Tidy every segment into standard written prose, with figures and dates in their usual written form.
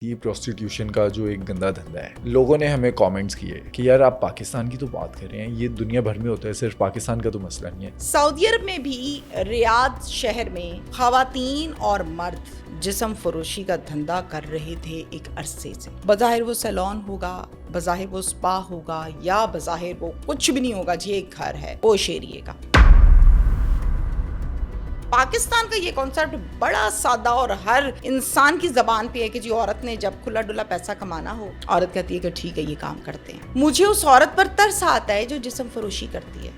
یہ پروسٹیٹیوشن کا جو ایک گندا دھندا ہے. لوگوں نے ہمیں کامنٹس کیے کہ یار آپ پاکستان کی تو بات کر رہے ہیں, یہ دنیا بھر میں ہوتا ہے, صرف پاکستان کا تو مسئلہ نہیں ہے. سعودی عرب میں بھی ریاض شہر میں خواتین اور مرد جسم فروشی کا دھندا کر رہے تھے ایک عرصے سے. بظاہر وہ سیلون ہوگا, بظاہر وہ سپا ہوگا, یا بظاہر وہ کچھ بھی نہیں ہوگا جی, ایک گھر ہے پوش ایریے کا. پاکستان کا یہ کانسیپٹ بڑا سادہ اور ہر انسان کی زبان پہ ہے کہ جی عورت نے جب کھلا ڈلا پیسہ کمانا ہو, عورت کہتی ہے کہ ٹھیک ہے یہ کام کرتے ہیں. مجھے اس عورت پر ترس آتا ہے جو جسم فروشی کرتی ہے.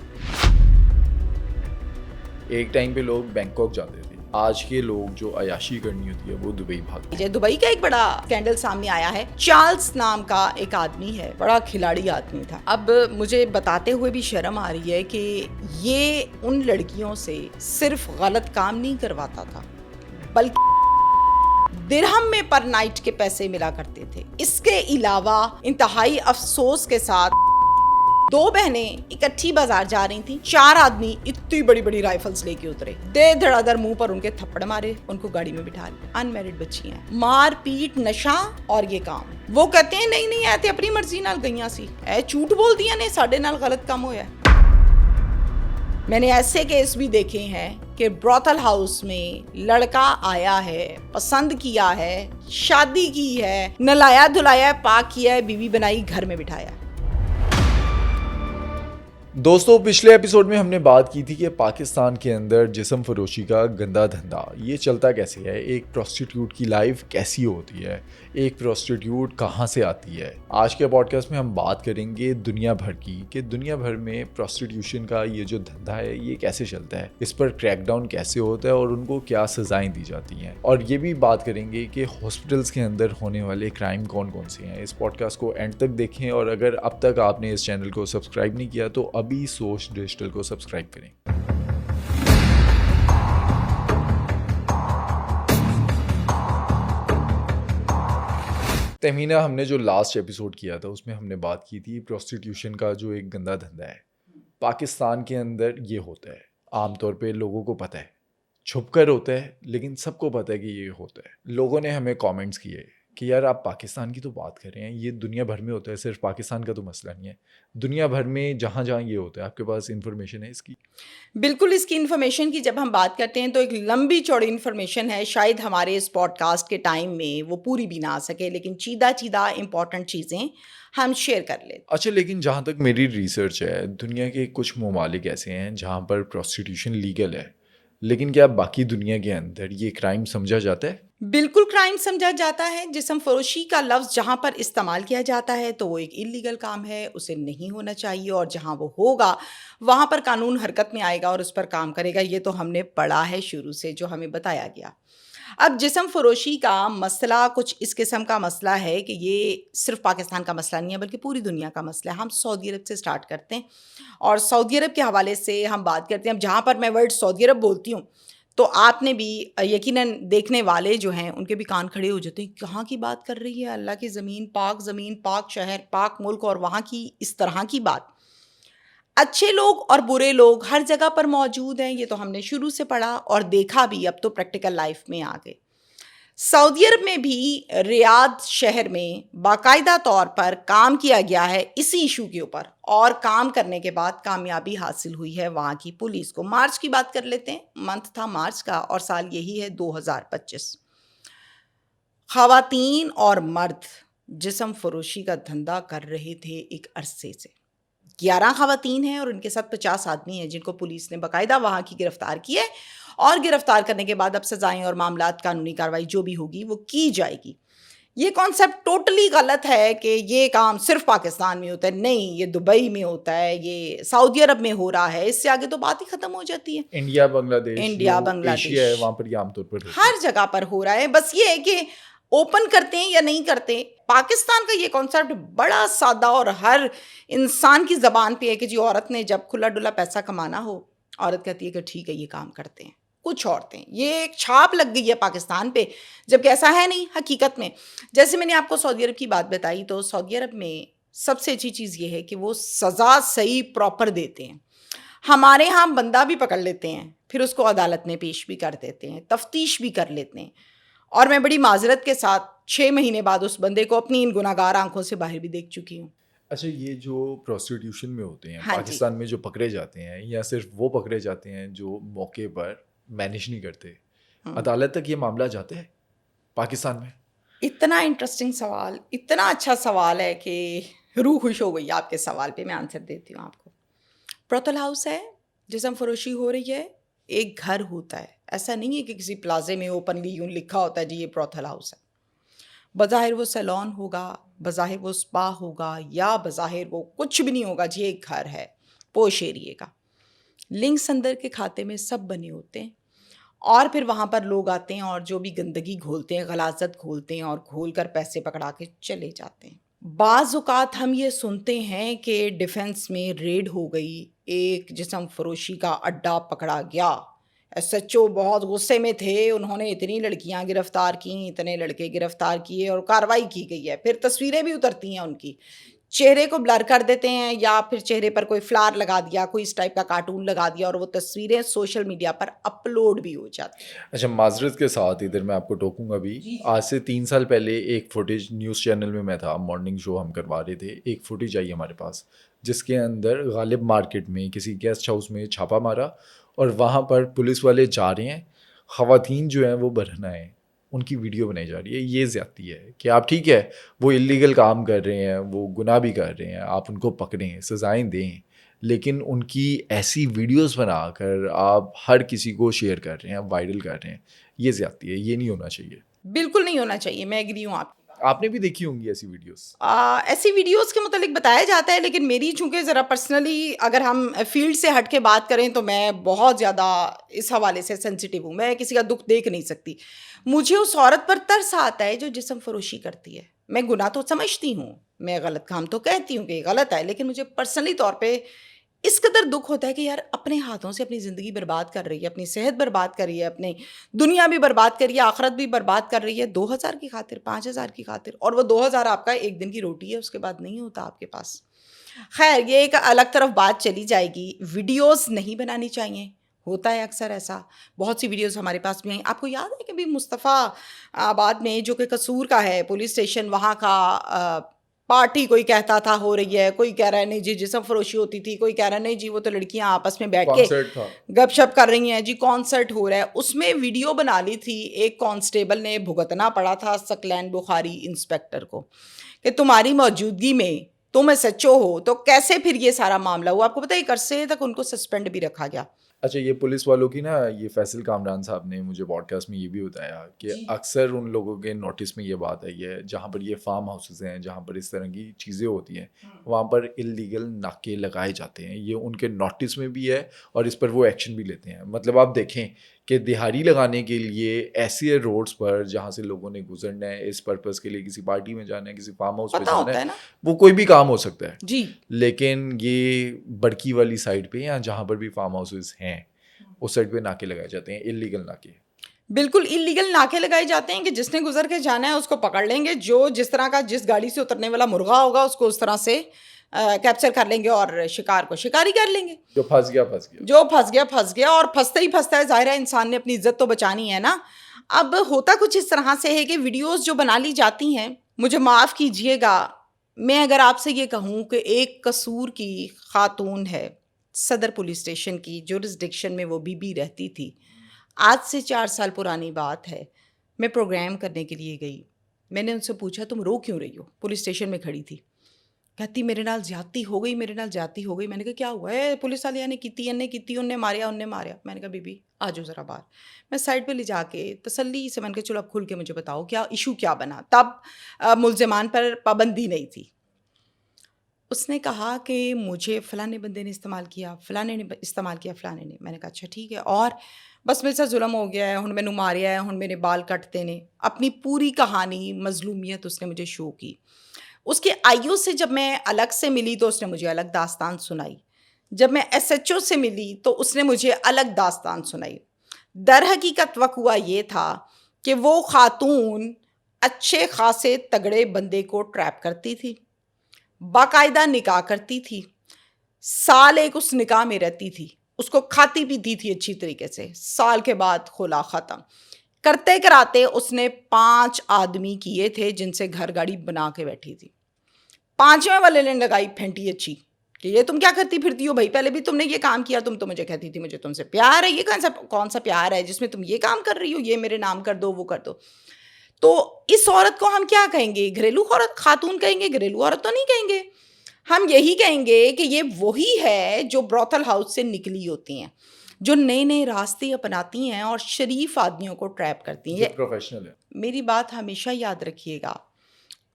ایک ٹائم پہ لوگ بینکاک جاتے تھے, آج کے لوگ جو عیاشی کرنی ہوتی ہے وہ دبئی بھاگتے ہیں. دبئی کا ایک بڑا اسکینڈل سامنے آیا ہے. چارلز نام کا ایک آدمی ہے, بڑا کھلاڑی آدمی تھا. اب مجھے بتاتے ہوئے بھی شرم آ رہی ہے کہ یہ ان لڑکیوں سے صرف غلط کام نہیں کرواتا تھا, بلکہ درہم میں پر نائٹ کے پیسے ملا کرتے تھے. اس کے علاوہ انتہائی افسوس کے ساتھ 2 بہنیں اکٹھی بازار جا رہی تھیں, 4 آدمی اتنی بڑی بڑی رائفلز لے کے اترے, دے دھڑا دھڑ منہ پر ان کے تھپڑ مارے, ان کو گاڑی میں بٹھا لیا. ان میرڈ بچی ہیں, مار پیٹ نشہ اور یہ کام. وہ کہتے ہیں نہیں نہیں ایتے اپنی مرضی نال گئیاں سی, اے جھوٹ بول دیا نے, ساڈے نال غلط کام ہویا. میں نے ایسے کیس بھی دیکھے ہیں کہ بروتھل ہاؤس میں لڑکا آیا ہے, پسند کیا ہے, شادی کی ہے, نلایا دھلایا پاک کیا ہے, بیوی بنائی, گھر میں بٹھایا. دوستو, پچھلے ایپیسوڈ میں ہم نے بات کی تھی کہ پاکستان کے اندر جسم فروشی کا گندا دھندا یہ چلتا کیسے ہے, ایک پروسٹیٹیوٹ کی لائف کیسی ہوتی ہے, ایک پروسٹیٹیوٹ کہاں سے آتی ہے. آج کے پوڈ کاسٹ میں ہم بات کریں گے دنیا بھر کی, کہ دنیا بھر میں پروسٹیٹیوشن کا یہ جو دھندا ہے یہ کیسے چلتا ہے, اس پر کریک ڈاؤن کیسے ہوتا ہے اور ان کو کیا سزائیں دی جاتی ہیں. اور یہ بھی بات کریں گے کہ ہاسپٹلس کے اندر ہونے والے کرائم کون کون سے ہیں. اس پوڈ کاسٹ کو اینڈ تک دیکھیں, اور اگر اب تک آپ نے اس چینل کو سبسکرائب نہیں کیا تو ابھی سوچ ڈیجیٹل کو سبسکرائب کریں. تہمینہ, ہم نے جو لاسٹ ایپیسوڈ کیا تھا اس میں ہم نے بات کی تھی پروسٹیٹیوشن کا جو ایک گندا دھندا ہے پاکستان کے اندر یہ ہوتا ہے. عام طور پہ لوگوں کو پتہ ہے, چھپ کر ہوتا ہے, لیکن سب کو پتہ ہے کہ یہ ہوتا ہے. لوگوں نے ہمیں کامنٹس کیے کہ یار آپ پاکستان کی تو بات کر رہے ہیں, یہ دنیا بھر میں ہوتا ہے, صرف پاکستان کا تو مسئلہ نہیں ہے, دنیا بھر میں جہاں جہاں یہ ہوتا ہے. آپ کے پاس انفارمیشن ہے اس کی؟ بالکل, اس کی انفارمیشن کی جب ہم بات کرتے ہیں تو ایک لمبی چوڑی انفارمیشن ہے, شاید ہمارے اس پوڈ کاسٹ کے ٹائم میں وہ پوری بھی نہ آ سکے, لیکن چیدہ امپورٹنٹ چیزیں ہم شیئر کر لیتے. اچھا, لیکن جہاں تک میری ریسرچ ہے, دنیا کے کچھ ممالک ایسے ہیں جہاں پر پروسٹیٹیوشن لیگل ہے, لیکن کیا باقی دنیا کے اندر یہ کرائم سمجھا جاتا ہے؟ بالکل کرائم سمجھا جاتا ہے. جسم فروشی کا لفظ جہاں پر استعمال کیا جاتا ہے تو وہ ایک اللیگل کام ہے, اسے نہیں ہونا چاہیے, اور جہاں وہ ہوگا وہاں پر قانون حرکت میں آئے گا اور اس پر کام کرے گا. یہ تو ہم نے پڑھا ہے شروع سے, جو ہمیں بتایا گیا. اب جسم فروشی کا مسئلہ کچھ اس قسم کا مسئلہ ہے کہ یہ صرف پاکستان کا مسئلہ نہیں ہے بلکہ پوری دنیا کا مسئلہ ہے. ہم سعودی عرب سے سٹارٹ کرتے ہیں, اور سعودی عرب کے حوالے سے ہم بات کرتے ہیں. اب جہاں پر میں ورڈ سعودی عرب بولتی ہوں تو آپ نے بھی یقیناً دیکھنے والے جو ہیں ان کے بھی کان کھڑے ہو جاتے ہیں, کہاں کی بات کر رہی ہے, اللہ کی زمین, پاک شہر, پاک ملک, اور وہاں کی اس طرح کی بات. اچھے لوگ اور برے لوگ ہر جگہ پر موجود ہیں, یہ تو ہم نے شروع سے پڑھا اور دیکھا بھی, اب تو پریکٹیکل لائف میں آ گئے. سعودی عرب میں بھی ریاض شہر میں باقاعدہ طور پر کام کیا گیا ہے اسی ایشو کے اوپر, اور کام کرنے کے بعد کامیابی حاصل ہوئی ہے وہاں کی پولیس کو. مارچ کی بات کر لیتے ہیں, منتھ تھا مارچ کا اور سال یہی ہے 2025. خواتین اور مرد جسم فروشی کا دھندا کر رہے تھے ایک عرصے سے. 11 خواتین ہیں اور ان کے ساتھ 50 آدمی ہیں جن کو پولیس نے باقاعدہ وہاں کی گرفتار کی ہے, اور گرفتار کرنے کے بعد اب سزائیں اور معاملات, قانونی کارروائی جو بھی ہوگی وہ کی جائے گی. یہ کانسیپٹ ٹوٹلی غلط ہے کہ یہ کام صرف پاکستان میں ہوتا ہے. نہیں, یہ دبئی میں ہوتا ہے, یہ سعودی عرب میں ہو رہا ہے, اس سے آگے تو بات ہی ختم ہو جاتی ہے. انڈیا, بنگلہ دیش, انڈیا, جو بنگلہ ایشیا ہے دیش, وہاں پر یہ عام طور پر ہر جگہ پر ہو رہا ہے. بس یہ ہے کہ اوپن کرتے ہیں یا نہیں کرتے. پاکستان کا یہ کانسیپٹ بڑا سادہ اور ہر انسان کی زبان پہ ہے کہ جی عورت نے جب کھلا ڈلا پیسہ کمانا ہو, عورت کہتی ہے کہ ٹھیک ہے یہ کام کرتے ہیں. کچھ عورتیں, یہ ایک چھاپ لگ گئی ہے پاکستان پہ, جبکہ ایسا ہے نہیں حقیقت میں. جیسے میں نے آپ کو سعودی عرب کی بات بتائی, تو سعودی عرب میں سب سے اچھی چیز یہ ہے کہ وہ سزا صحیح پراپر دیتے ہیں. ہمارے ہاں بندہ بھی پکڑ لیتے ہیں, پھر اس کو عدالت میں پیش بھی کر دیتے ہیں, تفتیش بھی کر لیتے ہیں, اور میں بڑی معذرت کے ساتھ 6 مہینے بعد اس بندے کو اپنی ان گناہگار آنکھوں سے باہر بھی دیکھ چکی ہوں. اچھا، یہ جو پروسٹیٹیوشن میں ہوتے ہیں ہاں جی. پاکستان میں جو پکڑے جاتے ہیں، یا صرف وہ پکڑے جاتے ہیں جو موقع پر مینیج نہیں کرتے، عدالت تک یہ معاملہ جاتے ہیں پاکستان میں؟ اتنا انٹرسٹنگ سوال، اتنا اچھا سوال ہے کہ روح خوش ہو گئی آپ کے سوال پہ. میں آنسر دیتی ہوں آپ کو. پروتھل ہاؤس ہے، جسم فروشی ہو رہی ہے، ایک گھر ہوتا ہے. ایسا نہیں ہے کہ کسی پلازے میں اوپنلی یوں لکھا ہوتا ہے جی یہ پروتھل ہاؤس ہے. بظاہر وہ سیلون ہوگا، بظاہر وہ سپا ہوگا، یا بظاہر وہ کچھ بھی نہیں ہوگا جی ایک گھر ہے پوش ایریے کا. لنکس اندر کے کھاتے میں سب بنے ہوتے ہیں، اور پھر وہاں پر لوگ آتے ہیں اور جو بھی گندگی گھولتے ہیں، غلاظت گھولتے ہیں، اور گھول کر پیسے پکڑا کے چلے جاتے ہیں. بعض اوقات ہم یہ سنتے ہیں کہ ڈیفنس میں ریڈ ہو گئی، ایک جسم فروشی کا اڈا پکڑا گیا، ایس ایچ او بہت غصے میں تھے، انہوں نے اتنی لڑکیاں گرفتار کیں، اتنے لڑکے گرفتار کیے، اور کارروائی کی گئی ہے. پھر تصویریں بھی اترتی ہیں ان کی، چہرے کو بلر کر دیتے ہیں، یا پھر چہرے پر کوئی فلار لگا دیا، کوئی اس ٹائپ کا کارٹون لگا دیا، اور وہ تصویریں سوشل میڈیا پر اپلوڈ بھی ہو جاتی ہیں. اچھا، معذرت کے ساتھ ادھر میں آپ کو ٹوکوں گا بھی. آج سے 3 سال پہلے ایک فوٹیج نیوز چینل میں تھا، مارننگ شو ہم کروا رہے تھے. ایک فوٹیج آئی ہمارے پاس جس کے اندر غالب مارکیٹ میں کسی گیسٹ ہاؤس میں چھاپا مارا، اور وہاں پر پولیس والے جا رہے ہیں، خواتین جو ہیں وہ برہنہ ہیں، ان کی ویڈیو بنائی جا رہی ہے. یہ زیادتی ہے کہ آپ ٹھیک ہے وہ اللیگل کام کر رہے ہیں، وہ گناہ بھی کر رہے ہیں، آپ ان کو پکڑیں، سزائیں دیں، لیکن ان کی ایسی ویڈیوز بنا کر آپ ہر کسی کو شیئر کر رہے ہیں، وائرل کر رہے ہیں. یہ زیادتی ہے، یہ نہیں ہونا چاہیے. بالکل نہیں ہونا چاہیے، میں ایگری ہوں آپ کی. آپ نے بھی دیکھی ہوں گی ایسی ویڈیوز. ایسی ویڈیوز کے متعلق بتایا جاتا ہے، لیکن میری چونکہ ذرا پرسنلی اگر ہم فیلڈ سے ہٹ کے بات کریں تو میں بہت زیادہ اس حوالے سے سینسیٹیو ہوں. میں کسی کا دکھ دیکھ نہیں سکتی. مجھے اس عورت پر ترس آتا ہے جو جسم فروشی کرتی ہے. میں گناہ تو سمجھتی ہوں، میں غلط کام تو کہتی ہوں کہ یہ غلط ہے، لیکن مجھے پرسنلی طور پہ اس قدر دکھ ہوتا ہے کہ یار اپنے ہاتھوں سے اپنی زندگی برباد کر رہی ہے، اپنی صحت برباد کر رہی ہے، اپنی دنیا بھی برباد کر رہی ہے، آخرت بھی برباد کر رہی ہے 2000 کی خاطر، 5000 کی خاطر. اور وہ 2000 آپ کا ایک دن کی روٹی ہے، اس کے بعد نہیں ہوتا آپ کے پاس. خیر، یہ ایک الگ طرف بات چلی جائے گی. ویڈیوز نہیں بنانی چاہیے، ہوتا ہے اکثر ایسا. بہت سی ویڈیوز ہمارے پاس بھی ہیں. آپ کو یاد ہے کہ بھی مصطفیٰ آباد میں جو کہ قصور کا ہے پولیس اسٹیشن، وہاں کا پارٹی کوئی کہتا تھا ہو رہی ہے، کوئی کہہ رہا ہے نہیں جی جسم فروشی ہوتی تھی، کوئی کہہ رہا ہے نہیں جی وہ تو لڑکیاں آپس میں بیٹھ کے کانسرٹ تھا، گپ شپ کر رہی ہیں جی، کانسرٹ ہو رہا ہے. اس میں ویڈیو بنا لی تھی، ایک کانسٹیبل نے بھگتنا پڑا تھا ثقلین بخاری انسپیکٹر کو کہ تمہاری موجودگی میں تم ایس ایچ او ہو، تو کیسے پھر یہ سارا معاملہ ہوا. آپ کو پتہ ہے ایک عرصے تک ان کو سسپینڈ بھی رکھا گیا. اچھا، یہ پولیس والوں کی نا، یہ فیصل کامران صاحب نے مجھے پوڈ کاسٹ میں یہ بھی بتایا کہ اکثر ان لوگوں کے نوٹس میں یہ بات آئی ہے جہاں پر یہ فارم ہاؤسز ہیں، جہاں پر اس طرح کی چیزیں ہوتی ہیں، وہاں پر اللیگل ناکے لگائے جاتے ہیں. یہ ان کے نوٹس میں بھی ہے اور اس پر وہ ایکشن بھی لیتے ہیں. مطلب آپ دیکھیں کہ دہاڑی لگانے کے لیے ایسے روڈز پر جہاں سے لوگوں نے گزرنا ہے، اس پرپز کے لیے کسی پارٹی میں جانا ہے، کسی فارم ہاؤس پہ پتہ جانا ہوتا ہے ہے، نا وہ کوئی بھی کام ہو سکتا ہے. جی. لیکن یہ بڑکی والی سائڈ پہ یا جہاں پر بھی فارم ہاؤسز ہیں اس سائڈ پہ ناکے لگائے جاتے ہیں، اللیگل ناکے. بالکل اللیگل ناکے لگائے جاتے ہیں کہ جس نے گزر کے جانا ہے اس کو پکڑ لیں گے، جو جس طرح کا جس گاڑی سے اترنے والا مرغا ہوگا اس کو اس طرح سے کیپچر کر لیں گے، اور شکار کو شکاری کر لیں گے. جو پھنس گیا پھنس گیا، جو پھنس گیا پھنس گیا، اور پھنستا ہی پھنستا ہے. ظاہر ہے انسان نے اپنی عزت تو بچانی ہے نا. اب ہوتا کچھ اس طرح سے ہے کہ ویڈیوز جو بنا لی جاتی ہیں، مجھے معاف کیجئے گا، میں اگر آپ سے یہ کہوں کہ ایک قصور کی خاتون ہے، صدر پولیس اسٹیشن کی جورسڈکشن میں وہ بی رہتی تھی. آج سے 4 سال پرانی بات ہے. میں پروگرام کرنے کے لیے گئی. میں نے ان سے پوچھا تم رو کیوں رہی ہو؟ پولیس اسٹیشن میں کھڑی تھی. کہتی میرے نال زیادتی ہو گئی، میرے نال زیادتی ہو گئی. میں نے کہا کیا ہوا ہے؟ پولیس والے نے کیتی، انہیں ماریا، انہیں ماریا. میں نے کہا بی بی آ جاؤ ذرا باہر. میں سائڈ پہ لے جا کے تسلی سے میں نے کہا چلو اب کھل کے مجھے بتاؤ کیا ایشو کیا بنا. تب ملزمان پر پابندی نہیں تھی. اس نے کہا کہ مجھے فلانے بندے نے استعمال کیا، فلانے نے استعمال کیا، فلانے نے. میں نے کہا اچھا ٹھیک ہے، اور بس میرے ساتھ ظلم ہو گیا ہے، ہن میں ماریا ہے، ہن میرے بال کٹتے نے. اپنی پوری کہانی مظلومیت اس نے مجھے شو کی. اس کے آئیو سے جب میں الگ سے ملی تو اس نے مجھے الگ داستان سنائی. جب میں ایس ایچ او سے ملی تو اس نے مجھے الگ داستان سنائی. در حقیقت وقت ہوا یہ تھا کہ وہ خاتون اچھے خاصے تگڑے بندے کو ٹریپ کرتی تھی، باقاعدہ نکاح کرتی تھی، سال ایک اس نکاح میں رہتی تھی، اس کو کھاتی پیتی تھی اچھی طریقے سے، سال کے بعد خلا ختم. کرتے کراتے اس نے 5 آدمی کیے تھے جن سے گھر گاڑی بنا کے بیٹھی تھی. 5ویں والے نے لگائی پھینٹی اچھی کہ یہ تم کیا کرتی پھرتی ہو بھائی, پہلے بھی تم نے یہ کام کیا, تم تو مجھے کہتی تھی مجھے تم سے پیار ہے, یہ کون سا پیار ہے جس میں تم یہ کام کر رہی ہو, یہ میرے نام کر دو وہ کر دو. تو اس عورت کو ہم کیا کہیں گے, گھریلو عورت خاتون کہیں گے, گھریلو عورت تو نہیں کہیں گے. ہم یہی کہیں گے کہ یہ وہی ہے جو بروتھل ہاؤس سے نکلی ہوتی ہیں, جو نئے نئے راستے اپناتی ہیں اور شریف آدمیوں کو ٹریپ کرتی ہیں. پروفیشنل ہے. میری بات ہمیشہ یاد رکھیے گا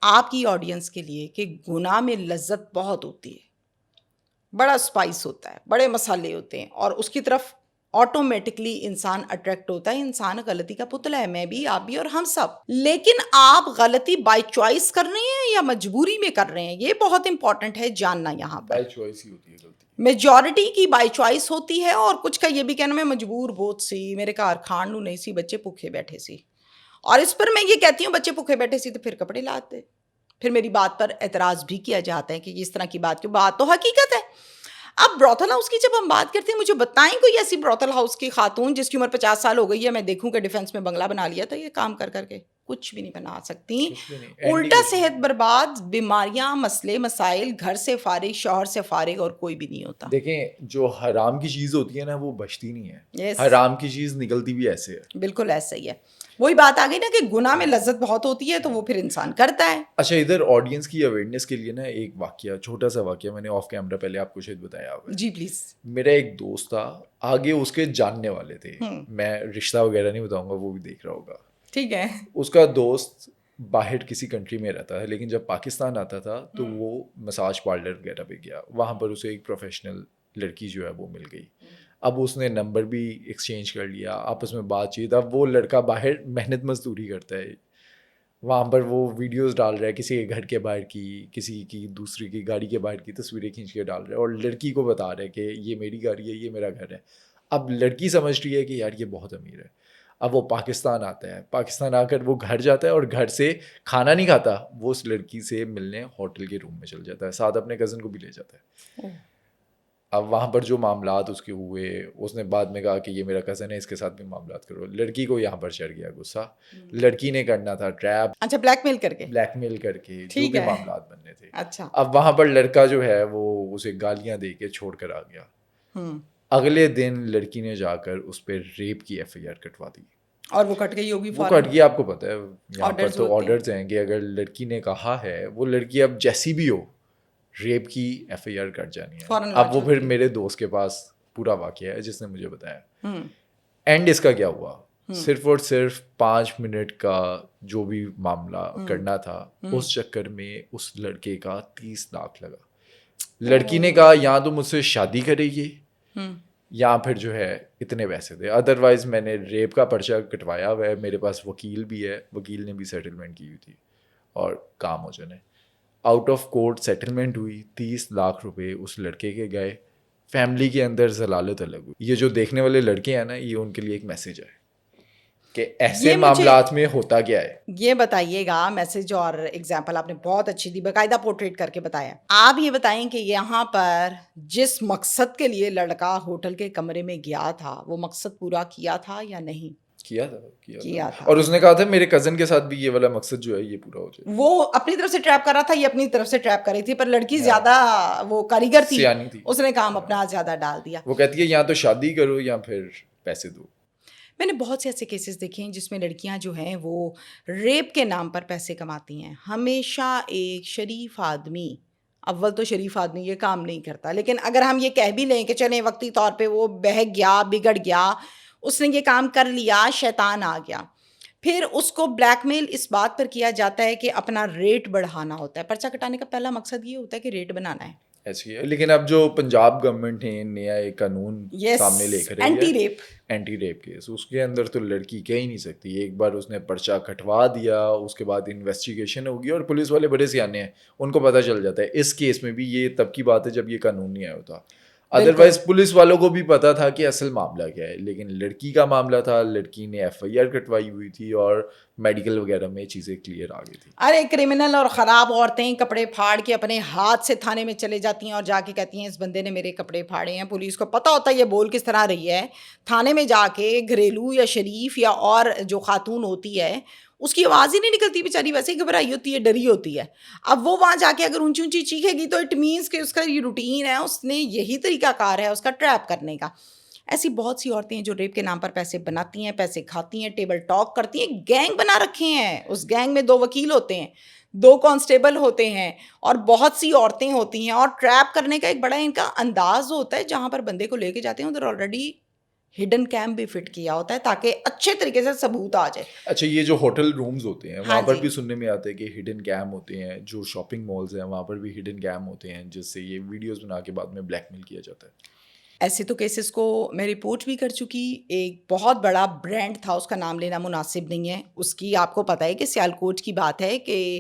آپ کی آڈینس کے لیے کہ گناہ میں لذت بہت ہوتی ہے, بڑا سپائس ہوتا ہے, بڑے مسالے ہوتے ہیں, اور اس کی طرف آٹومیٹکلی انسان اٹریکٹ ہوتا ہے. انسان غلطی کا پتلا ہے, میں بھی, آپ بھی اور ہم سب. لیکن آپ غلطی بائی چوائس کر رہے ہیں یا مجبوری میں کر رہے ہیں, یہ بہت امپورٹنٹ ہے جاننا. یہاں پر بائی چوائس ہی ہوتی ہے غلطی. میجورٹی کی بائی چوائس ہوتی ہے, اور کچھ کا یہ بھی کہنا میں مجبور بہت سی, میرے گھر کھان نو نہیں سی, بچے بھوکے بیٹھے سی. اور اس پر میں یہ کہتی ہوں بچے بھوکے بیٹھے سی تو پھر کپڑے لاتے, پھر میری بات پر اعتراض بھی کیا جاتا ہے کہ اس طرح کی بات, کی بات تو حقیقت ہے. اب بروتھل ہاؤس کی جب ہم بات کرتے ہیں, مجھے بتائیں کوئی ایسی بروتھل ہاؤس کی خاتون جس کی عمر 50 سال ہو گئی ہے, میں دیکھوں کہ ڈیفینس میں بنگلہ بنا لیا تھا یہ کام کر کر کے, کچھ بھی نہیں بنا سکتی. الٹا صحت برباد, بیماریاں, مسئلے مسائل, گھر سے فارغ, شوہر سے فارغ, اور کوئی بھی نہیں ہوتا. دیکھیں جو حرام کی چیز ہوتی ہے نا وہ بچتی نہیں ہے. Yes. حرام کی چیز نکلتی بھی ایسے ہے. بالکل ایسا ہی ہے. وہی بات آ گئی نا کہ گناہ میں لذت بہت ہوتی ہے تو وہ پھر انسان کرتا ہے. اچھا, ادھر آڈینس کی اویئرنیس کے لیے نا ایک واقعہ, چھوٹا سا واقعہ میں نے آف کیمرہ پہلے آپ کو شاید بتایا ہوگا. جی پلیز. میرا ایک دوست تھا, آگے اس کے جاننے والے تھے, میں رشتہ وغیرہ نہیں بتاؤں گا, وہ بھی دیکھ رہا ہوگا. ٹھیک ہے. اس کا دوست باہر کسی کنٹری میں رہتا ہے, لیکن جب پاکستان آتا تھا تو وہ مساج پارلر وغیرہ پہ گیا, وہاں پر اسے ایک پروفیشنل لڑکی جو ہے وہ مل گئی. اب اس نے نمبر بھی ایکسچینج کر لیا, آپس میں بات چیت. اب وہ لڑکا باہر محنت مزدوری کرتا ہے, وہاں پر وہ ویڈیوز ڈال رہا ہے کسی کے گھر کے باہر کی, کسی کی دوسری کی گاڑی کے باہر کی تصویریں کھینچ کے ڈال رہا ہے, اور لڑکی کو بتا رہا ہے کہ یہ میری گاڑی ہے, یہ میرا گھر ہے. اب لڑکی سمجھ رہی ہے کہ یار یہ بہت امیر ہے. اب وہ پاکستان آتا ہے, پاکستان آ کر وہ گھر جاتا ہے, اور گھر سے کھانا نہیں کھاتا, وہ اس لڑکی سے ملنے ہوٹل کے روم میں چل جاتا ہے, ساتھ اپنے کزن کو بھی لے جاتا ہے. اب وہاں پر جو معاملات اس کے ہوئے, اس نے بعد میں کہا کہ یہ میرا کزن ہے, اس کے ساتھ بھی معاملات کرو. لڑکی کو یہاں پر چڑھ گیا غصہ, لڑکی نے کرنا تھا ٹریپ. اچھا, بلیک میل کر کے جو بھی معاملات بننے تھے. اچھا. اب وہاں پر لڑکا جو ہے وہ اسے گالیاں دے کے چھوڑ کر آ گیا. اگلے دن لڑکی نے جا کر اس پہ ریپ کی FIR کٹوا دی, اور وہ کٹ گئی ہوگی. وہ کٹ گئی. آپ کو پتہ ہے یہاں پر تو آرڈرز ہیں کہ اگر لڑکی نے کہا ہے, وہ لڑکی اب جیسی بھی ہو ریپ کی FIR کٹ جانی ہے. اب وہ پھر میرے دوست کے پاس پورا واقعہ ہے جس نے مجھے بتایا. اینڈ اس کا کیا ہوا, صرف اور صرف 5 منٹ کا جو بھی معاملہ کرنا تھا, اس چکر میں اس لڑکے کا 30 لاکھ لگا. لڑکی نے کہا یا تو مجھ سے شادی کرے گی یا پھر جو ہے اتنے پیسے دے, ادروائز میں نے ریپ کا پرچہ کٹوایا ہوا ہے, میرے پاس وکیل بھی ہے, وکیل نے بھی سیٹلمنٹ کی ہوئی تھی اور کام ہو جانے. آؤٹ آف کورٹ سیٹلمنٹ ہوئی, 30 لاکھ روپے اس لڑکے کے گئے. فیملی کے اندر ضلالت الگ ہوئی. یہ جو دیکھنے والے لڑکے ہیں نا, یہ ان کے لیے ایک میسج ہے کہ ایسے معاملات میں ہوتا کیا ہے. یہ بتائیے گا میسج اور ایگزامپل آپ نے بہت اچھی دی, باقاعدہ پورٹریٹ کر کے بتایا. آپ یہ بتائیں کہ یہاں پر جس مقصد کے لیے لڑکا ہوٹل کے کمرے میں گیا تھا وہ مقصد پورا کیا تھا یا نہیں؟ کیا تھا. اور اس نے کہا تھا میرے کزن کے ساتھ بھی یہ والا مقصد جو ہے یہ پورا ہو جائے. وہ اپنی طرف سے ٹریپ کر رہا تھا, یہ اپنی طرف سے ٹریپ کر رہی تھی, پر لڑکی زیادہ وہ کاریگر تھی, اس نے کام اپنا زیادہ ڈال دیا. وہ کہتی ہے یا تو شادی کرو یا پھر پیسے دو. میں نے بہت سے ایسے کیسز دیکھے ہیں جس میں لڑکیاں جو ہیں وہ ریپ کے نام پر پیسے کماتی ہیں. ہمیشہ ایک شریف آدمی, اول تو شریف آدمی یہ کام نہیں کرتا, لیکن اگر ہم یہ کہہ بھی لیں کہ چلیں وقتی طور پہ وہ بہک گیا, بگڑ گیا, اس نے یہ کام کر لیا, شیطان آ گیا, پھر اس کو بلیک میل اس بات پر کیا جاتا ہے کہ اپنا ریٹ بڑھانا ہوتا ہے. پرچہ کٹانے کا پہلا مقصد یہ ہوتا ہے کہ ریٹ بنانا ہے. ایسی ہے. لیکن اب جو پنجاب گورنمنٹ نے نیا ایک قانون سامنے لے کر اینٹی ریپ کیس, اس کے اندر تو لڑکی کہہ ہی نہیں سکتی. ایک بار اس نے پرچہ کٹوا دیا, اس کے بعد انویسٹیگیشن ہوگی, اور پولیس والے بڑے سیانے ہیں, ان کو پتہ چل جاتا ہے. اس کیس میں بھی یہ تب کی بات ہے جب یہ قانون نہیں آیا ہوتا. ادروائز پولیس والوں کو بھی پتا تھا کہ اصل معاملہ کیا ہے, لیکن لڑکی کا معاملہ تھا, لڑکی نے FIR کٹوائی ہوئی تھی اور میڈیکل وغیرہ میں چیزیں کلیئر آ گئی تھی. ارے کرمنل اور خراب عورتیں کپڑے پھاڑ کے اپنے ہاتھ سے تھانے میں چلے جاتی ہیں اور جا کے کہتی ہیں اس بندے نے میرے کپڑے پھاڑے ہیں. پولیس کو پتہ ہوتا ہے یہ بول کس طرح رہی ہے, تھانے میں جا کے گھریلو یا شریف یا اور جو خاتون ہوتی ہے اس کی آواز ہی نہیں نکلتی, بیچاری ویسے ہی گھبرائی ہوتی ہے, ڈری ہوتی ہے. اب وہ وہاں جا کے اگر اونچی اونچی چیخے گی تو اٹ مینس کہ اس کا یہ روٹین ہے, اس نے یہی طریقہ کار ہے اس کا ٹریپ کرنے کا. ایسی بہت سی عورتیں ہیں جو ریپ کے نام پر پیسے بناتی ہیں, پیسے کھاتی ہیں, ٹیبل ٹاک کرتی ہیں, گینگ بنا رکھے ہیں. اس گینگ میں 2 وکیل ہوتے ہیں, 2 کانسٹیبل ہوتے ہیں اور بہت سی عورتیں ہوتی ہیں, اور ٹریپ کرنے کا ایک بڑا ان کا انداز ہوتا ہے. جہاں پر بندے کو لے کے جاتے ہیں ادھر آلریڈی ہڈن کیمپ بھی فٹ کیا ہوتا ہے تاکہ اچھے طریقے سے ثبوت آ جائے. اچھا, یہ جو ہوٹل رومز ہوتے ہیں وہاں ہاں پر جی. بھی سننے میں آتا ہے کہ ہڈن کیم ہوتے ہیں, جو شاپنگ مالز ہیں وہاں پر بھی ہڈن کیم ہوتے ہیں جس سے یہ ویڈیوز بنا کے بعد میں بلیک میل کیا جاتا ہے. ایسے تو کیسز کو میں رپورٹ بھی کر چکی. ایک بہت بڑا برانڈ تھا, اس کا نام لینا مناسب نہیں ہے. اس کی آپ کو پتہ ہے کہ سیالکوٹ کی بات ہے کہ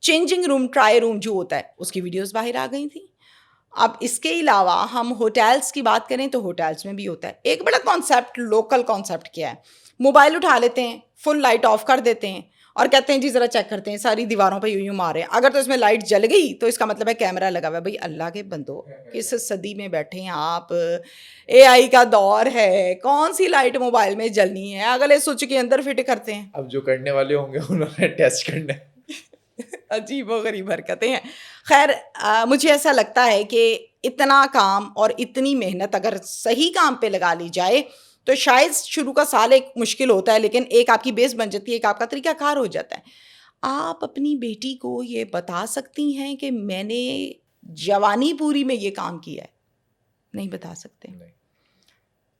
چینجنگ روم, ٹرائی روم جو ہوتا ہے اس کی ویڈیوز باہر آ گئی تھیں. اب اس کے علاوہ ہم ہوٹلس کی بات کریں تو ہوٹلس میں بھی ہوتا ہے. ایک بڑا کانسیپٹ, لوکل کانسیپٹ کیا ہے, موبائل اٹھا لیتے ہیں, فل لائٹ آف کر دیتے ہیں اور کہتے ہیں جی ذرا چیک کرتے ہیں, ساری دیواروں پہ یوں مارے ہیں, اگر تو اس میں لائٹ جل گئی تو اس کا مطلب ہے کیمرہ لگا ہوا ہے. بھائی اللہ کے بندو, کس صدی میں بیٹھے ہیں آپ, AI کا دور ہے, کون سی لائٹ موبائل میں جلنی ہے, اگلے سوئچ کے اندر فٹ کرتے ہیں. اب جو کرنے والے ہوں گے انہوں نے ٹیسٹ کرنا ہے. عجیب و غریب حرکتیں ہیں. خیر مجھے ایسا لگتا ہے کہ اتنا کام اور اتنی محنت اگر صحیح کام پہ لگا لی جائے تو شاید شروع کا سال ایک مشکل ہوتا ہے, لیکن ایک آپ کی بیس بن جاتی ہے, ایک آپ کا طریقہ کار ہو جاتا ہے. آپ اپنی بیٹی کو یہ بتا سکتی ہیں کہ میں نے جوانی پوری میں یہ کام کیا ہے؟ نہیں بتا سکتے.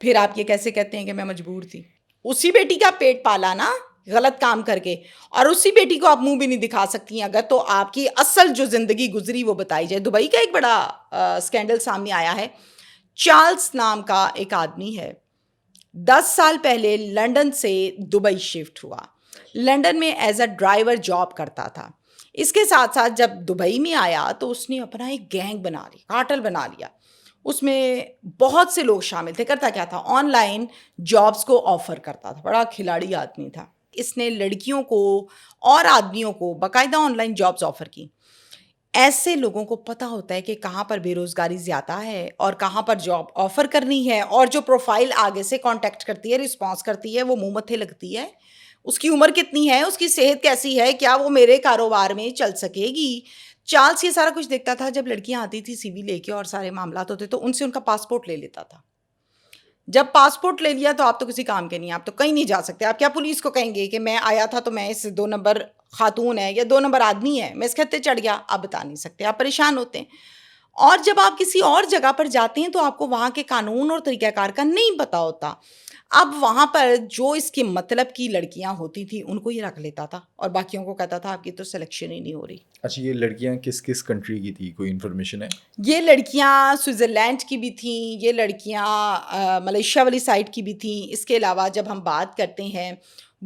پھر آپ یہ کیسے کہتے ہیں کہ میں مجبور تھی؟ اسی بیٹی کا پیٹ پالا نا غلط کام کر کے, اور اسی بیٹی کو آپ منہ بھی نہیں دکھا سکتی ہیں. اگر تو آپ کی اصل جو زندگی گزری وہ بتائی جائے. دبئی کا ایک بڑا سکینڈل سامنے آیا ہے. چارلز نام کا ایک آدمی ہے, 10 سال پہلے لنڈن سے دبئی شفٹ ہوا. لنڈن میں ایز اے ڈرائیور جاب کرتا تھا. اس کے ساتھ ساتھ جب دبئی میں آیا تو اس نے اپنا ایک گینگ بنا لیا, کارٹل بنا لیا. اس میں بہت سے لوگ شامل تھے. کرتا کیا تھا, آن لائن جابس کو آفر کرتا تھا. بڑا کھلاڑی آدمی تھا. اس نے لڑکیوں کو اور آدمیوں کو باقاعدہ آن لائن جابس آفر کی. ایسے لوگوں کو پتہ ہوتا ہے کہ کہاں پر بے روزگاری زیادہ ہے اور کہاں پر جاب آفر کرنی ہے, اور جو پروفائل آگے سے کانٹیکٹ کرتی ہے, رسپانس کرتی ہے, وہ منہ متھے لگتی ہے. اس کی عمر کتنی ہے, اس کی صحت کیسی ہے, کیا وہ میرے کاروبار میں چل سکے گی. چارلز یہ سارا کچھ دیکھتا تھا. جب لڑکیاں آتی تھی CV لے کے اور سارے معاملات ہوتے تو ان سے ان کا پاسپورٹ لے لیتا تھا. جب پاسپورٹ لے لیا تو آپ تو کسی کام کے نہیں, آپ تو کہیں نہیں جا سکتے. آپ کیا پولیس کو کہیں گے کہ میں آیا تھا تو میں اس 2 نمبر خاتون ہے یا 2 نمبر آدمی ہے, میں اس خطے چڑھ گیا, آپ بتا نہیں سکتے, آپ پریشان ہوتے ہیں. اور جب آپ کسی اور جگہ پر جاتے ہیں تو آپ کو وہاں کے قانون اور طریقہ کار کا نہیں پتا ہوتا. اب وہاں پر جو اس کے مطلب کی لڑکیاں ہوتی تھیں ان کو یہ رکھ لیتا تھا اور باقیوں کو کہتا تھا آپ کی تو سلیکشن ہی نہیں ہو رہی. اچھا, یہ لڑکیاں کس کس کنٹری کی تھی, کوئی انفارمیشن ہے؟ یہ لڑکیاں سوئٹزرلینڈ کی بھی تھیں, یہ لڑکیاں ملیشیا والی سائڈ کی بھی تھیں. اس کے علاوہ جب ہم بات کرتے ہیں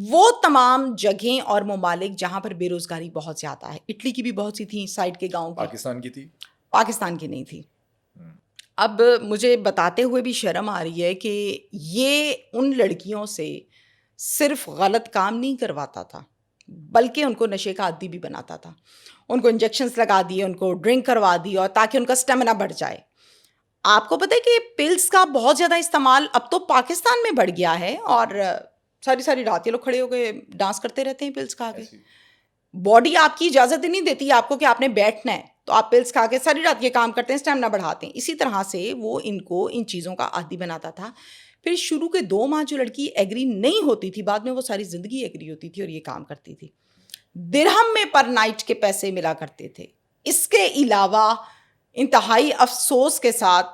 وہ تمام جگہیں اور ممالک جہاں پر بے روزگاری بہت زیادہ ہے. اٹلی کی بھی بہت سی تھیں, سائڈ کے گاؤں کی. پاکستان کی تھی؟ پاکستان کی نہیں تھی. اب مجھے بتاتے ہوئے بھی شرم آ رہی ہے کہ یہ ان لڑکیوں سے صرف غلط کام نہیں کرواتا تھا بلکہ ان کو نشے کا عادی بھی بناتا تھا. ان کو انجیکشنز لگا دیے, ان کو ڈرنک کروا دی, اور تاکہ ان کا اسٹیمنا بڑھ جائے. آپ کو پتہ ہے کہ پلز کا بہت زیادہ استعمال اب تو پاکستان میں بڑھ گیا ہے, اور ساری رات یہ لوگ کھڑے ہو کے ڈانس کرتے رہتے ہیں پلز کھا کے. باڈی آپ کی اجازت ہی نہیں دیتی آپ کو کہ آپ نے بیٹھنا ہے, تو آپ پلز کھا کے ساری رات یہ کام کرتے ہیں, اسٹیمنا بڑھاتے ہیں. اسی طرح سے وہ ان کو ان چیزوں کا عادی بناتا تھا. پھر شروع کے 2 ماہ جو لڑکی ایگری نہیں ہوتی تھی, بعد میں وہ ساری زندگی ایگری ہوتی تھی اور یہ کام کرتی تھی. درہم میں پر نائٹ کے پیسے ملا کرتے تھے. اس کے علاوہ انتہائی افسوس کے ساتھ,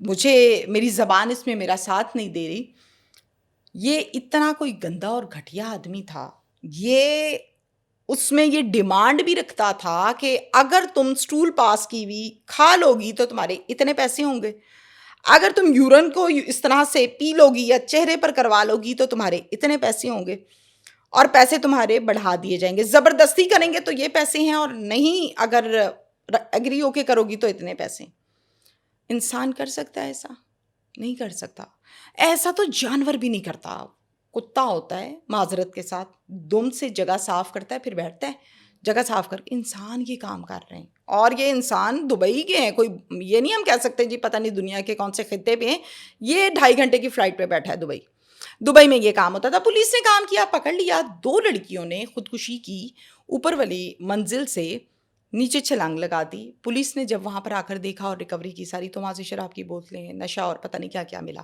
مجھے میری زبان اس میں میرا ساتھ نہیں دے رہی, یہ اتنا کوئی گندا اور گھٹیا آدمی تھا. یہ اس میں یہ ڈیمانڈ بھی رکھتا تھا کہ اگر تم سٹول پاس کی ہوئی کھا لوگی تو تمہارے اتنے پیسے ہوں گے, اگر تم یورن کو اس طرح سے پی لوگی یا چہرے پر کروا لوگی تو تمہارے اتنے پیسے ہوں گے, اور پیسے تمہارے بڑھا دیے جائیں گے. زبردستی کریں گے تو یہ پیسے ہیں, اور نہیں اگر ایگری ہو کے کرو گی تو اتنے پیسے. انسان کر سکتا ہے ایسا؟ نہیں کر سکتا. ایسا تو جانور بھی نہیں کرتا. کتا ہوتا ہے معذرت کے ساتھ دم سے جگہ صاف کرتا ہے پھر بیٹھتا ہے, جگہ صاف کر. انسان یہ کام کر رہے ہیں, اور یہ انسان دبئی کے ہیں, کوئی یہ نہیں ہم کہہ سکتے جی پتہ نہیں دنیا کے کون سے خطے پہ ہیں. یہ 2.5 گھنٹے کی فلائٹ پہ بیٹھا ہے دبئی میں یہ کام ہوتا تھا. پولیس نے کام کیا, پکڑ لیا. 2 لڑکیوں نے خودکشی کی, اوپر والی منزل سے نیچے چھلانگ لگا دی. پولیس نے جب وہاں پر آ کر دیکھا اور ریکوری کی ساری, تو وہاں سے شراب کی بوتلیں, نشہ اور پتہ نہیں کیا کیا ملا.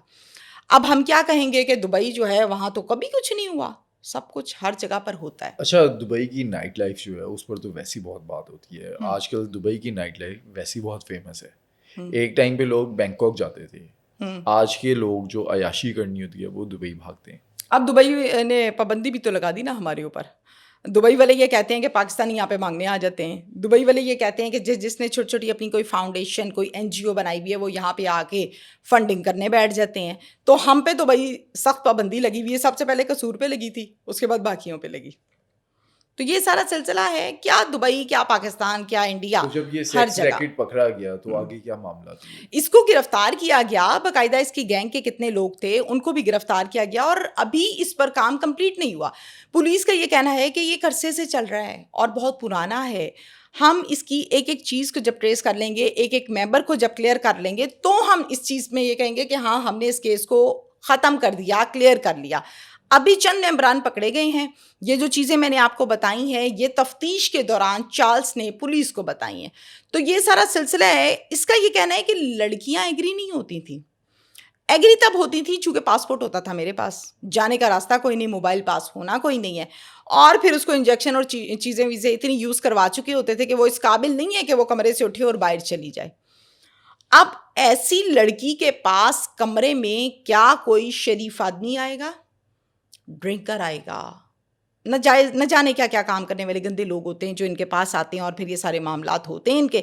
اب ہم کیا کہیں گے کہ دبئی جو ہے وہاں تو کبھی کچھ نہیں ہوا, سب کچھ ہر جگہ پر ہوتا ہے. اچھا, دبئی کی نائٹ لائف جو ہے اس پر تو ویسی بہت بات ہوتی ہے آج کل. دبئی کی نائٹ لائف ویسی بہت فیمس ہے. ایک ٹائم پہ لوگ بینکاک جاتے تھے, آج کے لوگ جو عیاشی کرنی ہوتی ہے وہ دبئی بھاگتے ہیں. اب دبئی نے پابندی بھی تو لگا دی نا ہمارے اوپر. دبئی والے یہ کہتے ہیں کہ پاکستانی یہاں پہ مانگنے آ جاتے ہیں. دبئی والے یہ کہتے ہیں کہ جس نے چھوٹی چھوٹی اپنی کوئی فاؤنڈیشن, کوئی NGO بنائی ہوئی ہے, وہ یہاں پہ آ کے فنڈنگ کرنے بیٹھ جاتے ہیں. تو ہم پہ تو بھائی سخت پابندی لگی ہوئی ہے. سب سے پہلے قصور پہ لگی تھی, اس کے بعد باقیوں پہ لگی. تو یہ سارا سلسلہ ہے, کیا دبئی, کیا پاکستان, کیا انڈیا, تو جب یہ ہر سیکس جگہ. ریکٹ پکڑا گیا تو آگے کیا معاملات ہوئے؟ اس کو گرفتار کیا گیا باقاعدہ. اس کی گینگ کے کتنے لوگ تھے ان کو بھی گرفتار کیا گیا, اور ابھی اس پر کام کمپلیٹ نہیں ہوا. پولیس کا یہ کہنا ہے کہ یہ عرصے سے چل رہا ہے اور بہت پرانا ہے. ہم اس کی ایک ایک چیز کو جب ٹریس کر لیں گے, ایک ایک ممبر کو جب کلیئر کر لیں گے, تو ہم اس چیز میں یہ کہیں گے کہ ہاں ہم نے اس کیس کو ختم کر دیا, کلیئر کر لیا. ابھی چند ممبران پکڑے گئے ہیں. یہ جو چیزیں میں نے آپ کو بتائی ہیں یہ تفتیش کے دوران چارلس نے پولیس کو بتائی ہیں. تو یہ سارا سلسلہ ہے. اس کا یہ کہنا ہے کہ لڑکیاں ایگری نہیں ہوتی تھیں. ایگری تب ہوتی تھی چونکہ پاسپورٹ ہوتا تھا میرے پاس, جانے کا راستہ کوئی نہیں, موبائل پاس ہونا کوئی نہیں ہے, اور پھر اس کو انجیکشن اور چیزیں ویزیں اتنی یوز کروا چکے ہوتے تھے کہ وہ اس قابل نہیں ہے کہ وہ کمرے سے اٹھے اور باہر چلی جائے. اب ایسی لڑکی کے پاس کمرے میں کیا کوئی شریف آدمی آئے گا؟ ڈرنکر آئے گا, نہ جانے کیا کیا کام کرنے والے گندے لوگ ہوتے ہیں جو ان کے پاس آتے ہیں, اور پھر یہ سارے معاملات ہوتے ہیں ان کے.